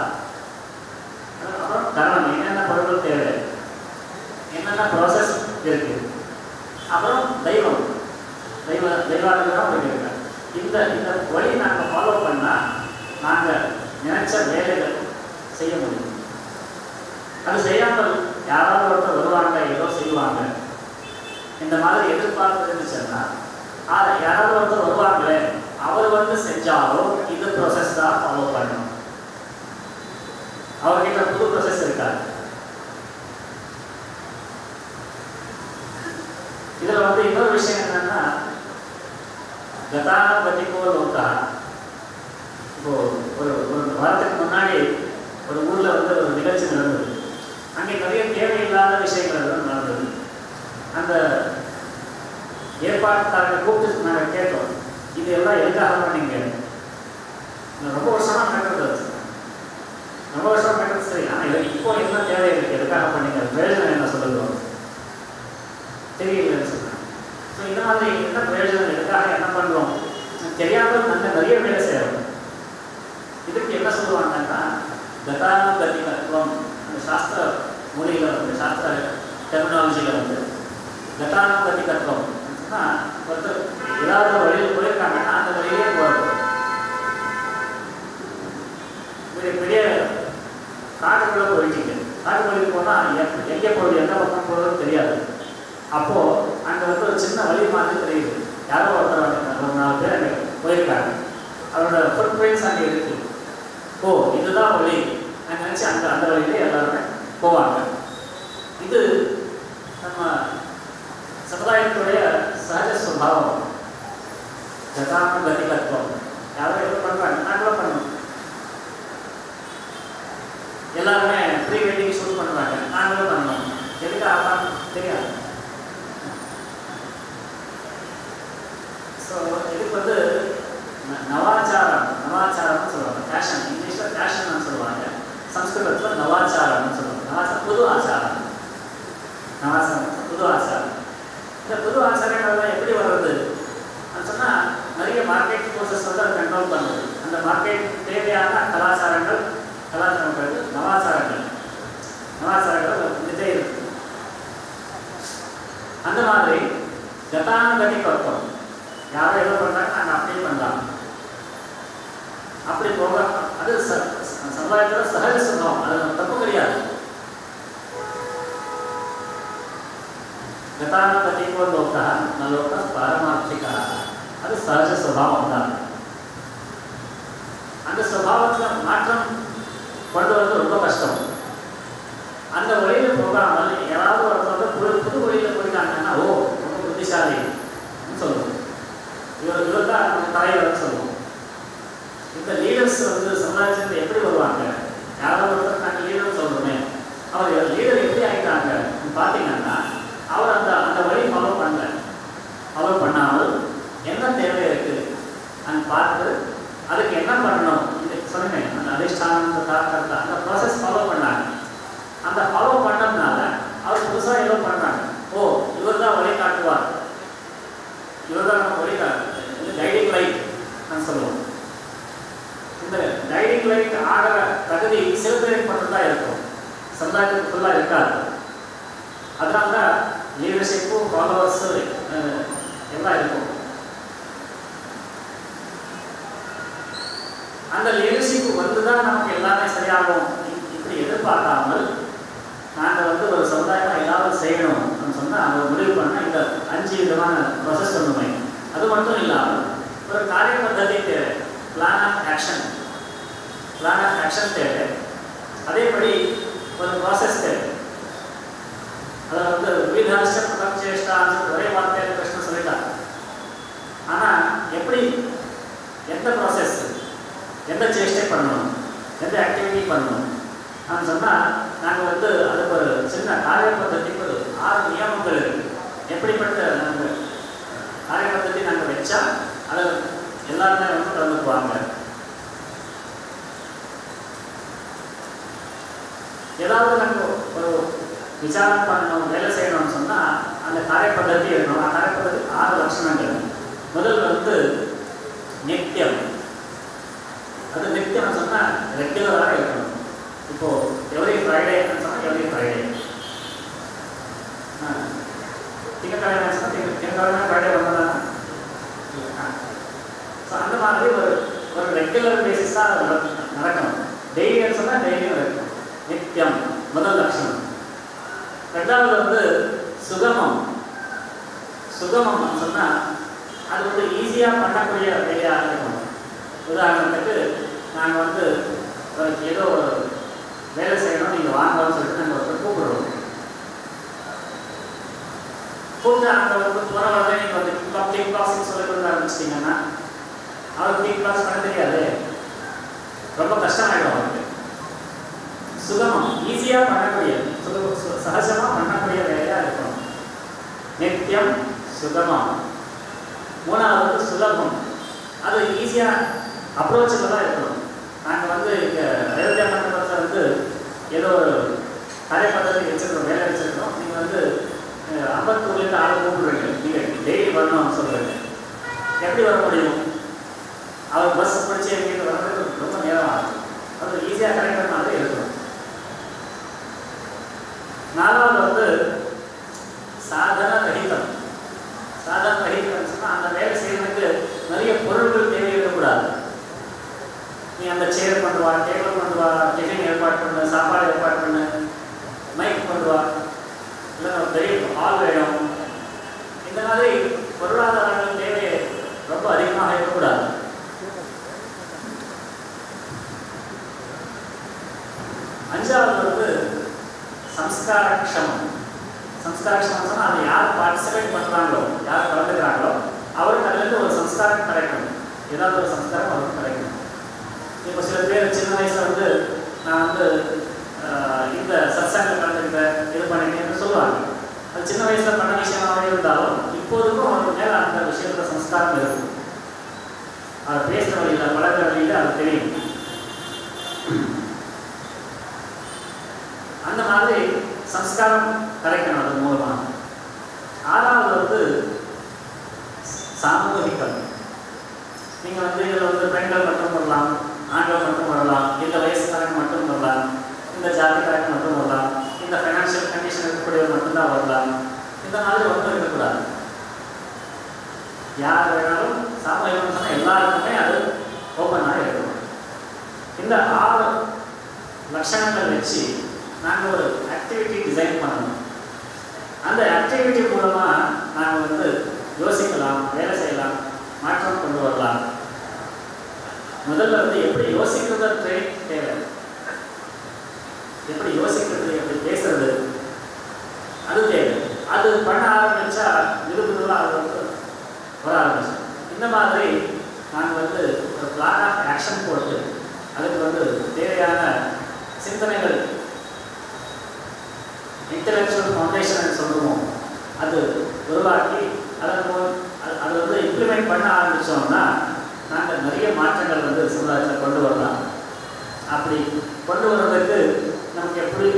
அப்புறம் கரணம், என்னென்ன பொருட்கள் தேவை, என்னென்ன ப்ராசஸ் இருக்கு, அப்புறம் தெய்வம், தெய்வானுகிரகம் இருக்கு. இந்த வழி நாங்கள் ஃபாலோ பண்ணால் நாங்கள் நினைச்ச வேலைகள் செய்ய முடியும். அது செய்யாமல் யாராவது ஒருத்தர் வருவாங்க, ஏதோ செய்வாங்க, இந்த மாதிரி எதிர்பார்ப்பு இருந்துச்சுன்னா அதை யாராவது ஒருத்தர் வருவாங்களே அவர் வந்து செஞ்சாலும் இந்த ப்ராசஸ் தான் ஃபாலோ பண்ணணும். அவர்கிட்ட புது ப்ராசஸ் இருக்காது. இதில் வந்து இன்னொரு விஷயம் என்னன்னா கதாபதிக்கோ லோகா. இப்போ ஒரு வாரத்துக்கு முன்னாடி ஒரு ஊரில் வந்து ஒரு நிகழ்ச்சி நடந்தது. அங்கே நிறைய தேவையில்லாத விஷயங்கள் நடந்தது. அந்த ஏற்பாட்டாளர்கள் கூப்பிட்டு நாங்கள் கேட்டோம், இது எல்லாம் எதுக்காக பண்ணீங்க? ரொம்ப வருஷமாக நடக்கிறது, ரொம்ப வருஷமாக நடக்கிறது. சரி, ஆனால் இப்போ என்ன தேவை இருக்குது, எதுக்காக பண்ணீங்க, பிரயோஜனம் என்ன சொல்லுவோம் தெரியலன்னு சொன்னாங்க. ஸோ இந்த மாதிரி என்ன பிரயோஜனம், எதுக்காக என்ன பண்ணுறோம் தெரியாமல் நாங்கள் நிறைய வேலை செய்கிறோம். இதுக்கு என்ன சொல்லுவாங்கன்னா கதானுகதிகத்துவம். அந்த சாஸ்திர மொழியில் வந்து சாஸ்திர டெர்மினாலஜியில் வந்து கதானுகதிகத்துவம் ஒருத்தர் ஏதாவது வழியில் போயிருக்காங்கன்னா அந்த வழியிலே போகிறது. பெரிய காட்டுக்குள்ளே போயிட்டீங்க, காட்டு வழிக்கு போனால் எங்கே போகுது, எந்த பக்கம் போகிறதுன்னு தெரியாது. அப்போது அங்கே வந்து ஒரு சின்ன வழி மாதிரி தெரியுது. யாரோ ஒருத்தர் ஒரு 4 பேர் அங்கே போயிருக்காங்க, அவரோட ஃபுட் பிரிண்ட்ஸ் அங்கே இருக்குது. ஓ இதுதான் வழி நான் நினச்சி அந்த வழியிலே எல்லாருமே போவாங்க. இது நம்ம சமுதாயத்துடைய சகஜ சுபாவம். கதானுகதிகத்துவம். யாரோ எவ்வளோ பண்ணுறாங்க, நான் கூட பண்ணணும். எல்லாருமே ப்ரீ வெட்டிங் ஷூட் பண்ணுறாங்க, நாங்களும் பண்ணணும். எதுக்காக தெரியாது. ஸோ இதுக்கு வந்து நவாச்சாரம்னு சொல்லுவாங்க. ஃபேஷன், இங்கிலீஷில் ஃபேஷன் சொல்லுவாங்க, சம்ஸ்கிருதத்தில் நவாச்சாரம்னு சொல்லுவாங்க. நவாச்சாரம் புது ஆச்சாரம். நவாச்சாரம் புது ஆச்சாரம். இந்த புது ஆச்சாரங்கள்லாம் எப்படி வர்றது சொன்னால் நிறைய மார்க்கெட் ஃபோர்ஸஸ் வந்து அதை கண்ட்ரோல் பண்ணுது. அந்த மார்க்கெட் தேவையான கலாச்சாரங்கள் நவாச்சாரங்கள் வந்துட்டே இருக்கு. அந்த மாதிரி கதானுகதிகத்துவம். யாரோ எதோ பண்ணுறாங்க, நாங்கள் அப்படியே பண்ணலாம், அப்படி போக அது சமுதாயத்தோட சகஜ சுபாவம். அது தப்பு கிடையாது. கதானுகதிகோ லோகா ந லோக பாரமார்த்திகா. அது சகஜ சுபாவம் தான். அந்த சுபாவத்தில் மாற்றம் கொண்டு வரது ரொம்ப கஷ்டம். அந்த வழியில் போகாமல் யாராவது ஒருத்தர் புது வழியில் போயிட்டாங்கன்னா ஓ ரொம்ப புத்திசாலின்னு சொல்லுவோம். இவர் தான் தலைவர்னு சொல்லுவோம். இந்த லீடர்ஸ் வந்து சமுதாயத்தில் எப்படி வருவாங்க? யாராவது ஒருத்தர் நாங்கள் லீடர்னு சொல்கிறோமே, அவர் லீடர் எப்படி ஆகிட்டாங்க பார்த்தீங்கன்னா அவர் அந்த வழி ஃபாலோ பண்ணல. ஃபாலோ பண்ணாமல் என்ன தேவை இருக்குது அங்கே பார்த்து அதுக்கு என்ன பண்ணணும் சொன்னேன். அந்த அதிஷ்டானத்தை அந்த ப்ராசஸ் ஃபாலோ பண்ணாங்க. அந்த ஃபாலோ பண்ணதுனால அவர் புதுசாக ஏதோ பண்ணுறாங்க. ஓ இவர் தான் வழி காட்டுவார், இவர் தான் நம்ம வழி காட்டு கைடிங் லைட் நான் சொல்லுவோம். இந்த கைட் லைட் ஆகிற தகுதி சில பேருக்கு மட்டும்தான் இருக்கும், சமுதாயத்துக்கு ஃபுல்லாக இருக்காது. அதனால தான் லீடர்ஷிப்பும் ஃபாலோவர்ஸு எல்லாம் இருக்கும். அந்த லீடர்ஷிப் வந்து தான் நமக்கு எல்லாமே சரியாகும் இப்படி எதிர்பார்க்காமல் நாங்கள் வந்து ஒரு சமுதாயமாக ஏதாவது செய்யணும் அப்படின்னு சொன்னால் அவங்க முடிவு பண்ணால் இந்த 5 விதமான ப்ராசஸ் பண்ணுமே. அது மட்டும் இல்லாமல் ஒரு காரிய பద్ధதி தேவை, பிளான் ஆஃப் ஆக்ஷன் தேவை. அதேபடி ஒரு ப்ராசஸ் தேவை. அதை வந்து விவிதாஷ்ட பிரதம் ஒரே வார்த்தையில் கிருஷ்ணன் சொல்லிட்டாங்க. ஆனால் எப்படி, எந்த ப்ராசஸ், எந்த சேஷ்டை பண்ணணும், எந்த ஆக்டிவிட்டி பண்ணணும் அப்படின்னு சொன்னால் நாங்கள் வந்து அதுக்கு ஒரு சின்ன காரிய பద్ధதிக்கு ஒரு 6 நியமங்கள் இருக்குது. எப்படிப்பட்ட நாங்கள் காரிய பద్ధதி நாங்கள் வச்சா அதை எல்லாருமே வந்து கலந்துக்குவாங்க. ஏதாவது நாங்கள் ஒரு விசாரம் பண்ணணும், வேலை செய்யணும்னு சொன்னால் அந்த காரிய பద్ధதி இருக்கணும். அந்த காரிய பద్ధதி 6 லட்சணங்கள். முதல் வந்து நித்தியம். அது நித்தியம்னு சொன்னால் ரெகுலராக இருக்கணும். இப்போது எவ்ரி ஃப்ரைடேன்னு சொன்னால் எவ்ரி ஃப்ரைடே, திங்கக்கிழமை சொன்னால் திங்கக்கிழமை ஃப்ரைடே வந்ததானா. ஸோ அந்த மாதிரி ஒரு ரெகுலர் பேசிஸாக நடக்கணும். டெய்லின்னு சொன்னால் டெய்லியும் இருக்கணும். நித்தியம் முதல் லட்சணம். ரெண்டாவது வந்து சுகமம் சொன்னால் அது வந்து ஈஸியாக பண்ணக்கூடிய வேலையாக இருக்கணும். உதாரணத்துக்கு நாங்கள் வந்து ஏதோ ஒரு வேலை செய்யணும், நீங்கள் வாங்கன்னு சொல்லிட்டு நாங்கள் ஒருத்தர் கூப்பிடுவோம். கூப்பிட்டு அங்கே வந்து போகிற வரவே நீங்கள் வந்து கிக் பாக்ஸிங் சொல்லி கொடுக்க ஆரம்பிச்சிட்டிங்கன்னா அவருக்கு கிக் பாக்ஸ் பண்ண தெரியாது, ரொம்ப கஷ்டமாயிடும் அவருக்கு. சுகமம், ஈஸியாக பண்ணக்கூடிய, சகஜமாக பண்ணக்கூடிய வேலையாக இருக்கணும். நித்தியம், சுகமம். மூணாவது சுலபம், அது ஈஸியாக அப்ரோச்சபிளாக இருக்கணும். நாங்கள் வந்து இங்கே அயோத்தியா மண்டபத்தில் வந்து ஏதோ ஒரு காரிய பద్ధதி வச்சுருக்கோம், வேலை வச்சுருக்கோம். நீங்கள் வந்து அம்பத்தூர்லேருந்து ஆள் கூப்பிடுறீங்க, நீங்கள் டெய்லி வரணும்னு சொல்கிறீங்க. எப்படி வர முடியும்? அவர் பஸ் பிடிச்சி எங்கிட்ட வர்றதுக்கு ரொம்ப நேரம் ஆகும். அது ஈஸியாக கிடைக்கிற மாதிரி இருக்கணும். நாலாவது வந்து சாதன ரஹிதம். சொன்னால் அந்த வேலை செய்யறதுக்கு நிறைய பொருட்கள் தேவை இருக்கக்கூடாது. நீ அந்த சேர் பண்ணுவா, டேபிள் பண்ணுவா, டிஃபன் ஏற்பாடு பண்ணு, சாப்பாடு ஏற்பாடு பண்ணு, மைக் பண்ணுவா, இல்லை பெரிய ஹால் வேணும். இந்த மாதிரி பொருளாதாரங்கள் தேவை ரொம்ப அதிகமாக இருக்கக்கூடாது. அஞ்சாவது வந்து சம்ஸ்காரக்ஷமம். சொன்னால் அதை யார் பார்ட்டிசிபேட் பண்ணுறாங்களோ, யார் கலந்துக்கிறாங்களோ அவருக்கு அதுலேருந்து ஒரு சம்ஸ்காரம் கிடைக்கணும். ஏதாவது ஒரு சம்ஸ்காரம் அவருக்கு கிடைக்கணும். இப்போ சில பேர் சின்ன வயசில் வந்து நான் வந்து இந்த சத்சங்கம் கலந்துக்கிட்டேன், இது பண்ணிட்டேன்னு சொல்லுவாங்க. அது சின்ன வயசில் பண்ண விஷயமாகவே இருந்தாலும் இப்போதுக்கும் அவருக்கு மேலே அந்த விஷயத்தில் சம்ஸ்காரம் இருக்கும். அவர் பேசுகிற வழியில், பழகிற வழியில் அது தெரியும். அந்த மாதிரி சம்ஸ்காரம் கிடைக்கணும் அது மூலமாக. ஆறாவது வந்து சாமூகிகம். நீங்கள் வந்து இதில் வந்து பெண்கள் மட்டும் வரலாம், ஆண்கள் மட்டும் வரலாம், இந்த வயசுக்காரங்க மட்டும் வரலாம், இந்த ஜாதிக்காரங்க மட்டும் வரலாம், இந்த ஃபைனான்ஷியல் கண்டிஷன் இருக்கக்கூடியவர் மட்டும்தான் வரலாம். இந்த மாதிரி ஒன்றும் இருக்கக்கூடாது. யார் வேணாலும் சாமூகிகம் சொன்னால் எல்லாருக்குமே அது ஓப்பனாக இருக்கணும். இந்த 6 லட்சணங்கள் வச்சு நாங்கள் ஒரு ஆக்டிவிட்டி டிசைன் பண்ணணும். அந்த ஆக்டிவிட்டி மூலமாக நாங்கள் வந்து யோசிக்கலாம், வேலை செய்யலாம், மாற்றம் கொண்டு வரலாம். முதல்ல வந்து எப்படி யோசிக்கிறது ட்ரெயின் தேவை. எப்படி யோசிக்கிறது, எப்படி பேசுறது, அது தேவை. அது பண்ண ஆரம்பித்தா விருதுலாம் அது வந்து வர ஆரம்பிச்சு. இந்த மாதிரி நாங்கள் வந்து ஒரு பிளான் ஆஃப் ஆக்ஷன் போட்டு அதுக்கு வந்து தேவையான சிந்தனைகள், இன்டெலெக்சுவல் ஃபவுண்டேஷன் சொல்லுவோம், அது உருவாக்கி அதை வந்து இம்ப்ளிமெண்ட் பண்ண ஆரம்பித்தோம்னா நாங்கள் நிறைய மாற்றங்கள் வந்து சமுதாயத்தில் கொண்டு வரலாம். அப்படி கொண்டு வர்றதுக்கு நமக்கு எப்படி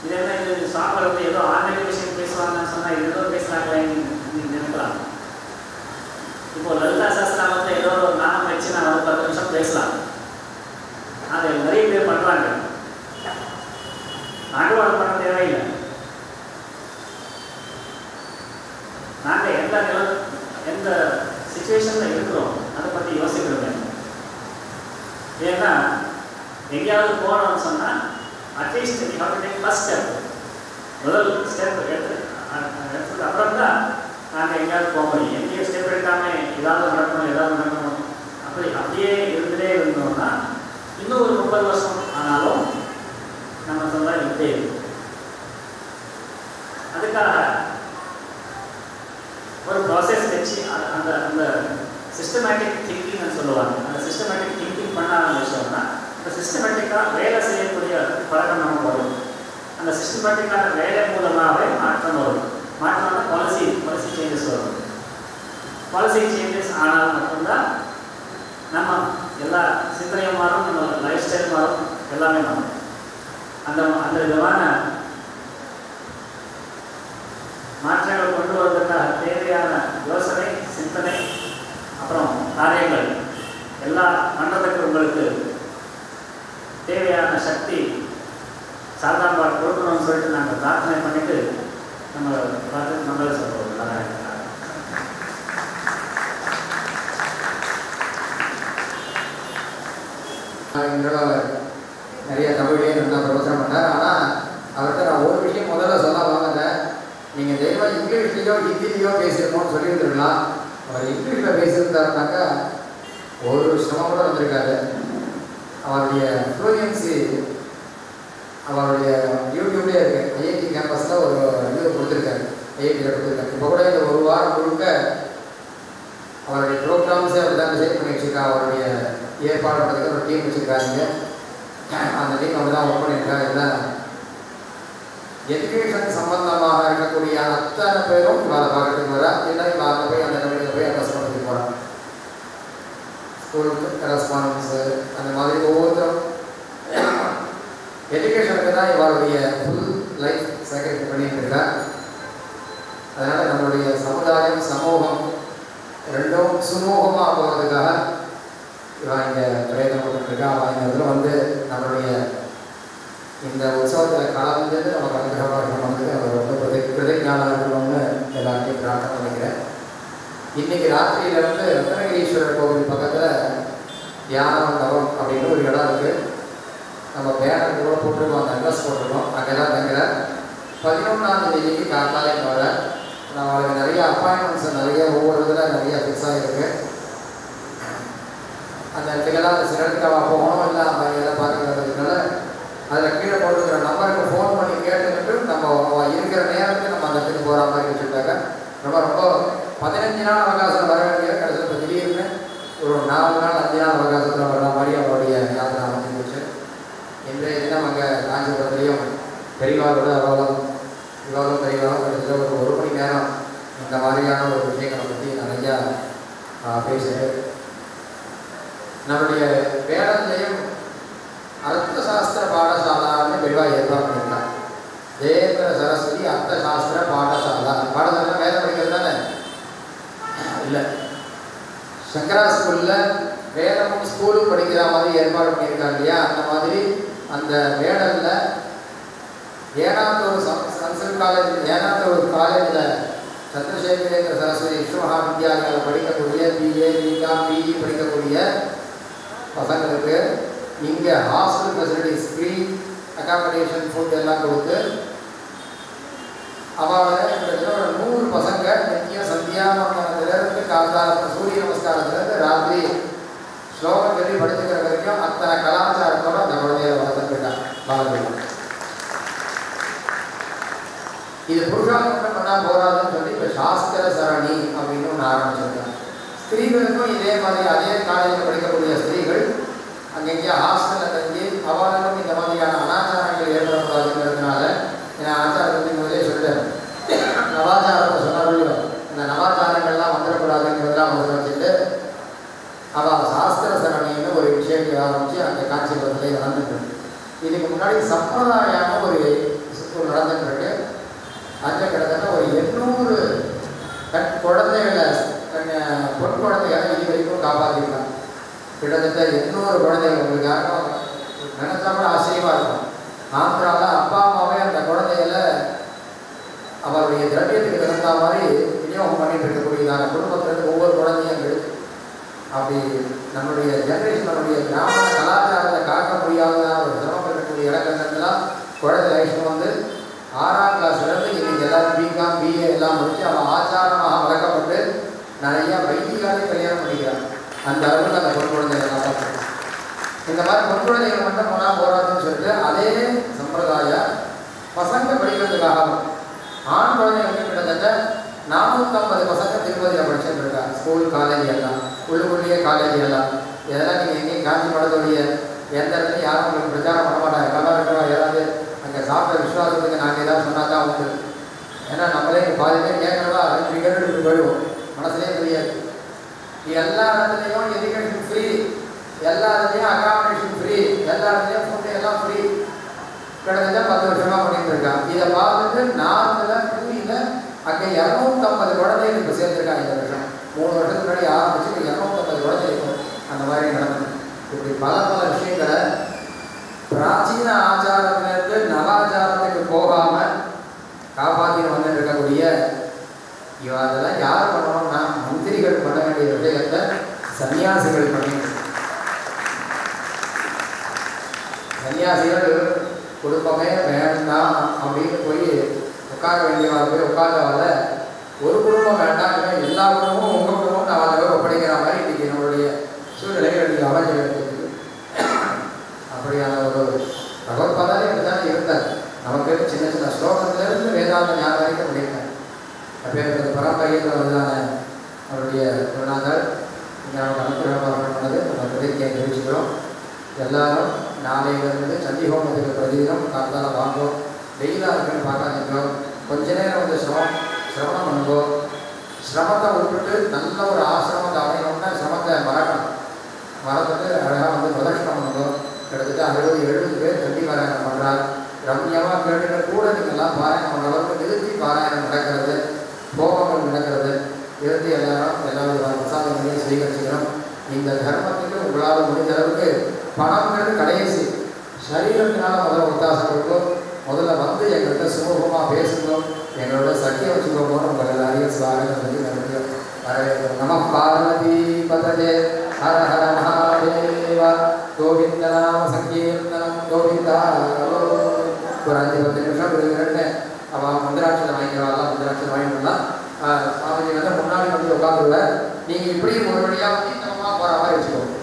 இதெல்லாம் இது சாப்பிட வந்து ஏதோ ஆன்மீக விஷயம் பேசுவாங்கன்னு சொன்னால் இது ஏதோ பேசுகிறாங்களே நீங்கள் நினைக்கலாம். இப்போ லலிதா சாஸ்திராமத்தில் ஏதோ ஒரு நாமம் வச்சு நான் வந்து 10 நிமிஷம் பேசலாம். அதை நிறைய பேர் பண்ணுறாங்க. நாங்கள் பண்ண தேவையில்லை. நாங்கள் எந்த சிச்சுவேஷனில் இருக்கிறோம் அதை பற்றி யோசிக்கிறோமே. ஏன்னா எங்கேயாவது போனோம்னு சொன்னால் at least you have to take first step. முதல் ஸ்டெப் எடுத்ததுக்கு அப்புறம் தான் நாங்கள் எங்கேயாவது போக முடியும். எங்கேயும் ஸ்டெப் எடுக்காமல் ஏதாவது நடக்கணும் அப்படியே இருந்துகிட்டே இருந்தோம்னா இன்னும் ஒரு 30 வருஷம் ஆனாலும் நம்ம சொல்ல இப்படியே இருக்கும். அதுக்காக ஒரு ப்ராசஸ் வச்சு அந்த அந்த சிஸ்டமேட்டிக் திங்கிங்னு சொல்லுவாங்க. அந்த சிஸ்டமேட்டிக் திங்கிங் பண்ண ஆரம்பிச்சோம்னா இந்த சிஸ்டமேட்டிக்காக வேலை செய்யக்கூடிய பழக்கம் நமக்கு வரும். அந்த சிஸ்டமேட்டிக்கான வேலை மூலமாகவே மாற்றம் வரும். மாற்றம்னா பாலிசி சேஞ்சஸ் வரும். பாலிசி சேஞ்சஸ் ஆனால் மட்டும்தான் நம்ம எல்லா சிந்தனையும் மாறும், நம்ம லைஃப் ஸ்டைல் மாறும், எல்லாமே மாறும். அந்த விதமான மாற்றங்கள் கொண்டு வருவதற்காக தேவையான யோசனை, சிந்தனை, அப்புறம் காரியங்கள் எல்லாம் பண்ணுறதுக்கு உங்களுக்கு தேவையான சக்தி சாதாரண கொடுக்கணும்னு சொல்லிட்டு நாங்கள் பிரார்த்தனை பண்ணிட்டு நம்ம பார்த்து நம்மளே சொல்கிறோம். நிறைய தமிழ்லேயே நல்லா பிரவச்சனம் பண்ணார். ஆனால் அவர்கிட்ட நான் ஒரு விஷயம் முதல்ல சொல்ல வாங்கினேன். நீங்கள் தெய்வம் இங்கிலீஷ்லேயோ ஹிந்திலேயோ பேசியிருக்கோன்னு சொல்லியிருந்துருக்கலாம். அவர் இங்கிலீஷில் பேசியிருந்தாருனாக்கா ஒரு சிரமம் கூட வந்திருக்காரு. அவருடைய ஃப்ளூயன்சி அவருடைய யூடியூப்லேயே இருக்குது. ஐஐடி கேம்பஸில் ஒரு இது கொடுத்துருக்காரு, ஐஐடியில் கொடுத்துருக்காரு. இப்போ கூட இந்த ஒரு வாரம் முழுக்க அவருடைய ப்ரோக்ராம்ஸே அப்படி தான் டிசைன் பண்ணி வச்சுருக்காங்க. அவருடைய ஏற்பாடு பண்ணுறதுக்கு ஒரு டீம் வச்சுருக்காங்க. அந்த டீம் அப்படி தான் ஒர்க் பண்ணியிருக்காங்க. எல்லாம் எஜுகேஷன் சம்பந்தமாக இருக்கக்கூடிய அத்தனை பேரும் இவரை பார்க்கறதுக்கு வரா. இல்லை இவரை போய் அந்த கம்பெனியில் போய் அட்ரஸ் பண்ணுறதுக்கு போகிறாங்க. ஸ்கூல் கரஸ்பாண்டன்ஸு அந்த மாதிரி ஒவ்வொருத்தரும் எஜுகேஷனுக்கு தான் இவருடைய ஃபுல் லைஃப் சாக்ரிஃபைஸ் பண்ணிட்டு இருக்கார். அதனால் நம்மளுடைய சமுதாயம், சமூகம் ரெண்டும் சுமூகமாக போகிறதுக்காக இவன் இங்கே பிரயத்தனம் பண்ணிட்டுருக்கா. அவன் இந்த இதில் வந்து நம்மளுடைய இந்த உற்சவத்தில் கலந்துட்டு நம்ம அனுகிரகமாக இருக்கணும்னு அவர் ரொம்ப பிரதிஞானம் இருக்கணும்னு எல்லாத்தையும் பிரார்த்தனை பண்ணிக்கிறேன். இன்றைக்கி ராத்திரியில் வந்து ரத்னகிரீஸ்வரர் கோவில் பக்கத்தில் தியான மண்டபம் அப்படின்னு ஒரு இடம் இருக்குது. நம்ம பேனர் கூட போட்டிருக்கோம், அந்த அட்ரஸ் போட்டிருக்கோம். அங்கெல்லாம் தங்குற 11ஆம் தேதிக்கு காத்தாலே வர நான் அவளுக்கு நிறைய அப்பாயின்மெண்ட்ஸ் நிறைய ஒவ்வொரு இதில் நிறைய ஃபிக்ஸ் ஆகிருக்கு. அந்த இடத்துக்கெல்லாம் அந்த சில இடத்துக்கு அவள் போகணும், இல்லை அவன் எல்லாம் பார்க்கறதுனால அதில் கீழே போட்டுருக்கிற நம்பருக்கு ஃபோன் பண்ணி கேட்டுக்கிட்டு நம்ம இருக்கிற நேரத்துக்கு நம்ம அந்த இடத்துக்கு போகிற மாதிரி வச்சுட்டாக்க ரொம்ப 15 நாள் அவகாசத்தில் வர வேண்டிய கடைசியில் இப்போ திடீர்னு ஒரு 4 நாள் 5 நாள் அவகாசத்தில் வர்ற மாதிரி அவருடைய யாத்திரை அமைஞ்சு போச்சு. இன்றைய தினம் அங்கே காஞ்சிபுரத்துலேயும் பெரியவாரோட இவ்வளோ பெரியவாரும் கிட்டத்தட்ட ஒரு மணி நேரம் இந்த மாதிரியான ஒரு விஷயங்களை பற்றி நிறையா பேசுது. நம்மளுடைய வேடத்திலையும் அர்த்த சாஸ்திர பாடசாலான்னு பெரியவா ஏற்பாடு பண்ணியிருக்காங்க. ஜெயேந்திர சரஸ்வதி அர்த்த சாஸ்திர பாடசாலா. பாடசாலை வேலை படிக்கிறது தானே இல்லை, சங்கரா ஸ்கூலில் வேதமும் ஸ்கூலும் படிக்கிற மாதிரி ஏற்பாடு பண்ணியிருக்காங்க இல்லையா? அந்த மாதிரி அந்த வேடலில் ஏனாத்தூர் சன்ஸ்கிருத் காலேஜ், ஏனாத்தூர் காலேஜில் சந்திரசேகரேந்திர சரஸ்வதி விஸ்வமகா வித்யாலயாவில் படிக்கக்கூடிய பிஏ, பிகாம், பிஇ படிக்கக்கூடிய பசங்களுக்கு இங்கே hostel facilities, free accommodation, food எல்லாம் கொடுத்து அவளை கிட்டத்தட்ட ஒரு 100 பசங்க நித்தியம் சந்தியாவந்தனத்திலிருந்து காலத்தால் சூரிய நமஸ்காரத்திலேருந்து ராத்திரி ஸ்லோகம் சொல்லி படிச்சுக்கிற வரைக்கும் அத்தனை கலாச்சாரத்தோடு அந்த குழந்தைய வளர்த்துருக்காங்க. இது புருஷார்த்தம் பண்ணால் போராதுன்னு சொல்லி இப்போ சாஸ்திர சரணி அப்படின்னு ஒன்று ஆரம்பிச்சிருக்காங்க. ஸ்திரீகளுக்கும் இதே மாதிரி அதே காலேஜில் படிக்கக்கூடிய ஸ்திரீகள் அங்கங்கே ஹாஸ்டலில் தங்கி அவர்களுக்கும் இந்த மாதிரியான அனாச்சாரங்கள் ஏற்படக்கூடாதுங்கிறதுனால நான் ஆச்சாரத்தை முதலே சொல்லிட்டேன். நவாச்சாரத்தை சொன்னாலும் இந்த நவாச்சாரங்கள்லாம் வந்துடக்கூடாதுங்கிறதெல்லாம் முதல்ல வச்சுட்டு அவள் சாஸ்திர சரணின்னு ஒரு விஷயத்தை ஆரம்பித்து அந்த காஞ்சிபுரத்திலே நடந்துட்டு இதுக்கு முன்னாடி சம்பிரதாயமான ஒரு நடந்துட்டுருக்கு. அதில் கிட்டத்தட்ட ஒரு 800 குழந்தைகளை பொன் குழந்தைகளை இது வரைக்கும் காப்பாற்றிருக்காங்க. கிட்டத்தட்ட 800 குழந்தைகள் உங்களுக்கு யாருக்கும் நினைச்சா கூட ஆச்சரியமா இருக்கும். ஆந்திராவில் அப்பா அம்மாவே அந்த குழந்தைகள அவருடைய திரவியத்துக்கு தகுந்த மாதிரி விநியோகம் பண்ணிட்டு இருக்கக்கூடியதான குடும்பத்திலிருந்து ஒவ்வொரு குழந்தையும் எடுத்து அப்படி நம்மளுடைய ஜென்ரேஷன் நம்மளுடைய கிராம கலாச்சாரத்தை காக்க முடியாததான ஒரு சிரமப்படக்கூடிய இடங்கள்லாம் குழந்தை லைஃப் வந்து 6ஆம் கிளாஸ்லேருந்து இன்னைக்கு எல்லாரும் பிகாம் பிஏ எல்லாம் முடிச்சு அவன் ஆச்சாரமாக வளர்க்கப்பட்டு நிறைய வைத்தியாலே கல்யாணம் பண்ணிக்கிறான். அந்த அளவுக்கு அந்த பொன் குழந்தைகள் பார்க்குறோம். இந்த மாதிரி பொன் குழந்தைகள் மட்டும் போனால் போராதுன்னு சொல்லிட்டு அதே சம்பிரதாயம் பசங்க படிக்கிறதுக்காக ஆண் குழந்தைகளுக்கு கிட்டத்தட்ட 450 பசங்க திருப்பதியில் படிச்சுட்டு இருக்காங்க. ஸ்கூல் காலேஜ் எல்லாம் உள்ளுக்குள்ளேயே காலேஜ் எல்லாம் இதெல்லாம் நீங்கள் எங்கேயும் காஞ்சி படத்துடைய எந்த இடத்துலையும் யாரும் உங்களுக்கு பிரச்சாரம் பண்ண மாட்டாங்க. கலாச்சாரா யாராவது அங்கே சாப்பிட்ட விசுவாசத்துக்கு நாங்கள் ஏதாவது சொன்னால் தான் உண்டு. ஏன்னா நம்மளே பாதி பேர் கேட்குறதா 2 கிலோமீட்டருக்கு போயிடுவோம், மனசுலேயே தெரியாது. எல்லா இடத்துலையும் எஜுகேஷன் ஃப்ரீ, எல்லா இடத்துலையும் அகாமடேஷன் ஃப்ரீ, எல்லா இடத்துலையும் ஃபுட்டு எல்லாம் ஃப்ரீ. கிட்டத்தட்ட 10 வருஷமாக பண்ணிட்டு இருக்காங்க. இதை பார்த்துட்டு நார்த்தில் பூரியில் அங்கே 250 குழந்தைகள் இப்போ சேர்த்துருக்காங்க. இந்த வருஷம் 3 வருஷத்துக்கு முன்னாடி ஆரம்பிச்சு 250 குழந்தைகள் அந்த மாதிரி நடந்தது. இப்படி பல பல விஷயங்களை பிராச்சீன ஆச்சாரத்திலிருந்து நவாச்சாரத்துக்கு போகாமல் காப்பாற்றின்னு வந்துட்டு இருக்கக்கூடிய அதெல்லாம் யார் பண்ணணும்னா மந்திரிகள் பண்ண வேண்டிய விஷயத்தை சன்னியாசிகள் பண்ணிட்டு. சன்னியாசிகள் குடும்பமே வேண்டாம் அப்படின்னு போய் உட்கார வேண்டியவாறு போய் உட்கார்ந்தவால ஒரு குடும்பம் வேண்டாம், எல்லா குடும்பமும் உங்கள் குடும்பம் நான் அதை ஒப்படைக்கிற மாதிரி இன்றைக்கி நம்மளுடைய சூழ்நிலைகள் இன்றைக்கி அமைஞ்சிருக்கு. அப்படியான ஒரு பகவத்பாதாலே இப்படிதான் இருந்தார். நமக்கு சின்ன சின்ன ஸ்லோகத்திலிருந்து வேதாந்த ஞானம் வரைக்கும் முடியிருக்கார். அப்பேற்பட்ட பரம்பரையில் வந்தான அவருடைய குருநாதர் இங்கே நமக்கு அனுப்பிரகம் பண்ணது நம்ம பிரதிஜையை தெரிவிச்சுக்கிறோம். எல்லாரும் நாளையிலிருந்து சண்டிகோமத்துக்கு பிரதிதினம் காத்தால வாங்கோ. வெயிலாக இருக்குன்னு பார்க்காதீங்க, கொஞ்ச நேரம் வந்து சிரமம் பண்ணுங்கோ. சிரமத்தை விட்டுட்டு நல்ல ஒரு ஆசிரமத்தை அடையணும்னா சிரமத்தை மறக்கணும். மறந்துட்டு அழகாக வந்து பிரதட்சணம் பண்ணுங்கோ. கிட்டத்தட்ட 60-70 பேர் தண்ணி பாராயணம் பண்ணுறார். ரம்யமாக கேட்டுட்டு கூட நீங்கள்லாம் பாராயணம் பண்ணுற அளவுக்கு நிறுத்தி பாராயணம் நடக்கிறது, போகங்கள் நடக்கிறது. நிறுத்தி எல்லாரும் பிரசாதங்களையும் ஸ்வீகரிச்சுக்கிறோம். இந்த தர்மத்துக்கு உங்களால் முடிஞ்ச அளவுக்கு பணம்ங்கிறது கடைசி. சரீரத்தினால முதல்ல உத்தாசம் கொடுக்கும். முதல்ல வந்து எங்கள்கிட்ட சுமூகமாக பேசுகிறோம், எங்களோட சக்கியம் வச்சுக்கோங்கன்னு உங்கள் எல்லாரையும் ஸ்வாகதம் பண்ணி நடத்தியும் வரவேற்கிறோம். நம பார்வதி பதஜே ஹர ஹர மகாதேவா. கோவிந்த நாம சங்கீர்த்தனம் கோவிந்தா. ஒரு 5-10 நிமிஷம் விடுகிறேன்னு அவன் மந்திராட்சத்தை வாங்கிக்கிறாள். மந்திராட்சத்தை வாங்கிக்கலாம். சுவாமிஜி வந்து முன்னாடி வந்து உட்காந்துருவேன். நீங்கள் இப்படியும் ஒரு வழியாக வந்து நம்ம போகிற மாதிரி வச்சுக்கோங்க.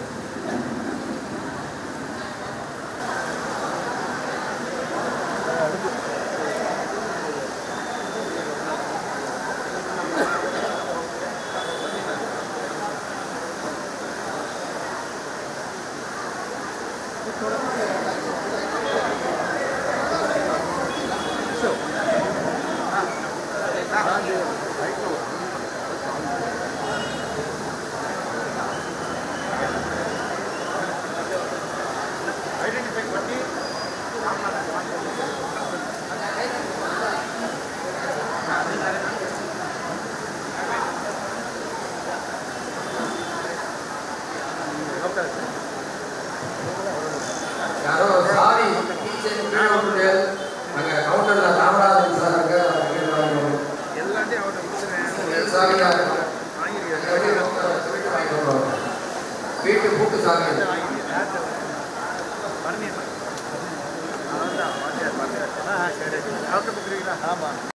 யாரோ சாரி அங்கே கவுண்டரில் ராமராஜன் சார் இருக்க வீட்டு பூட்டு சாமி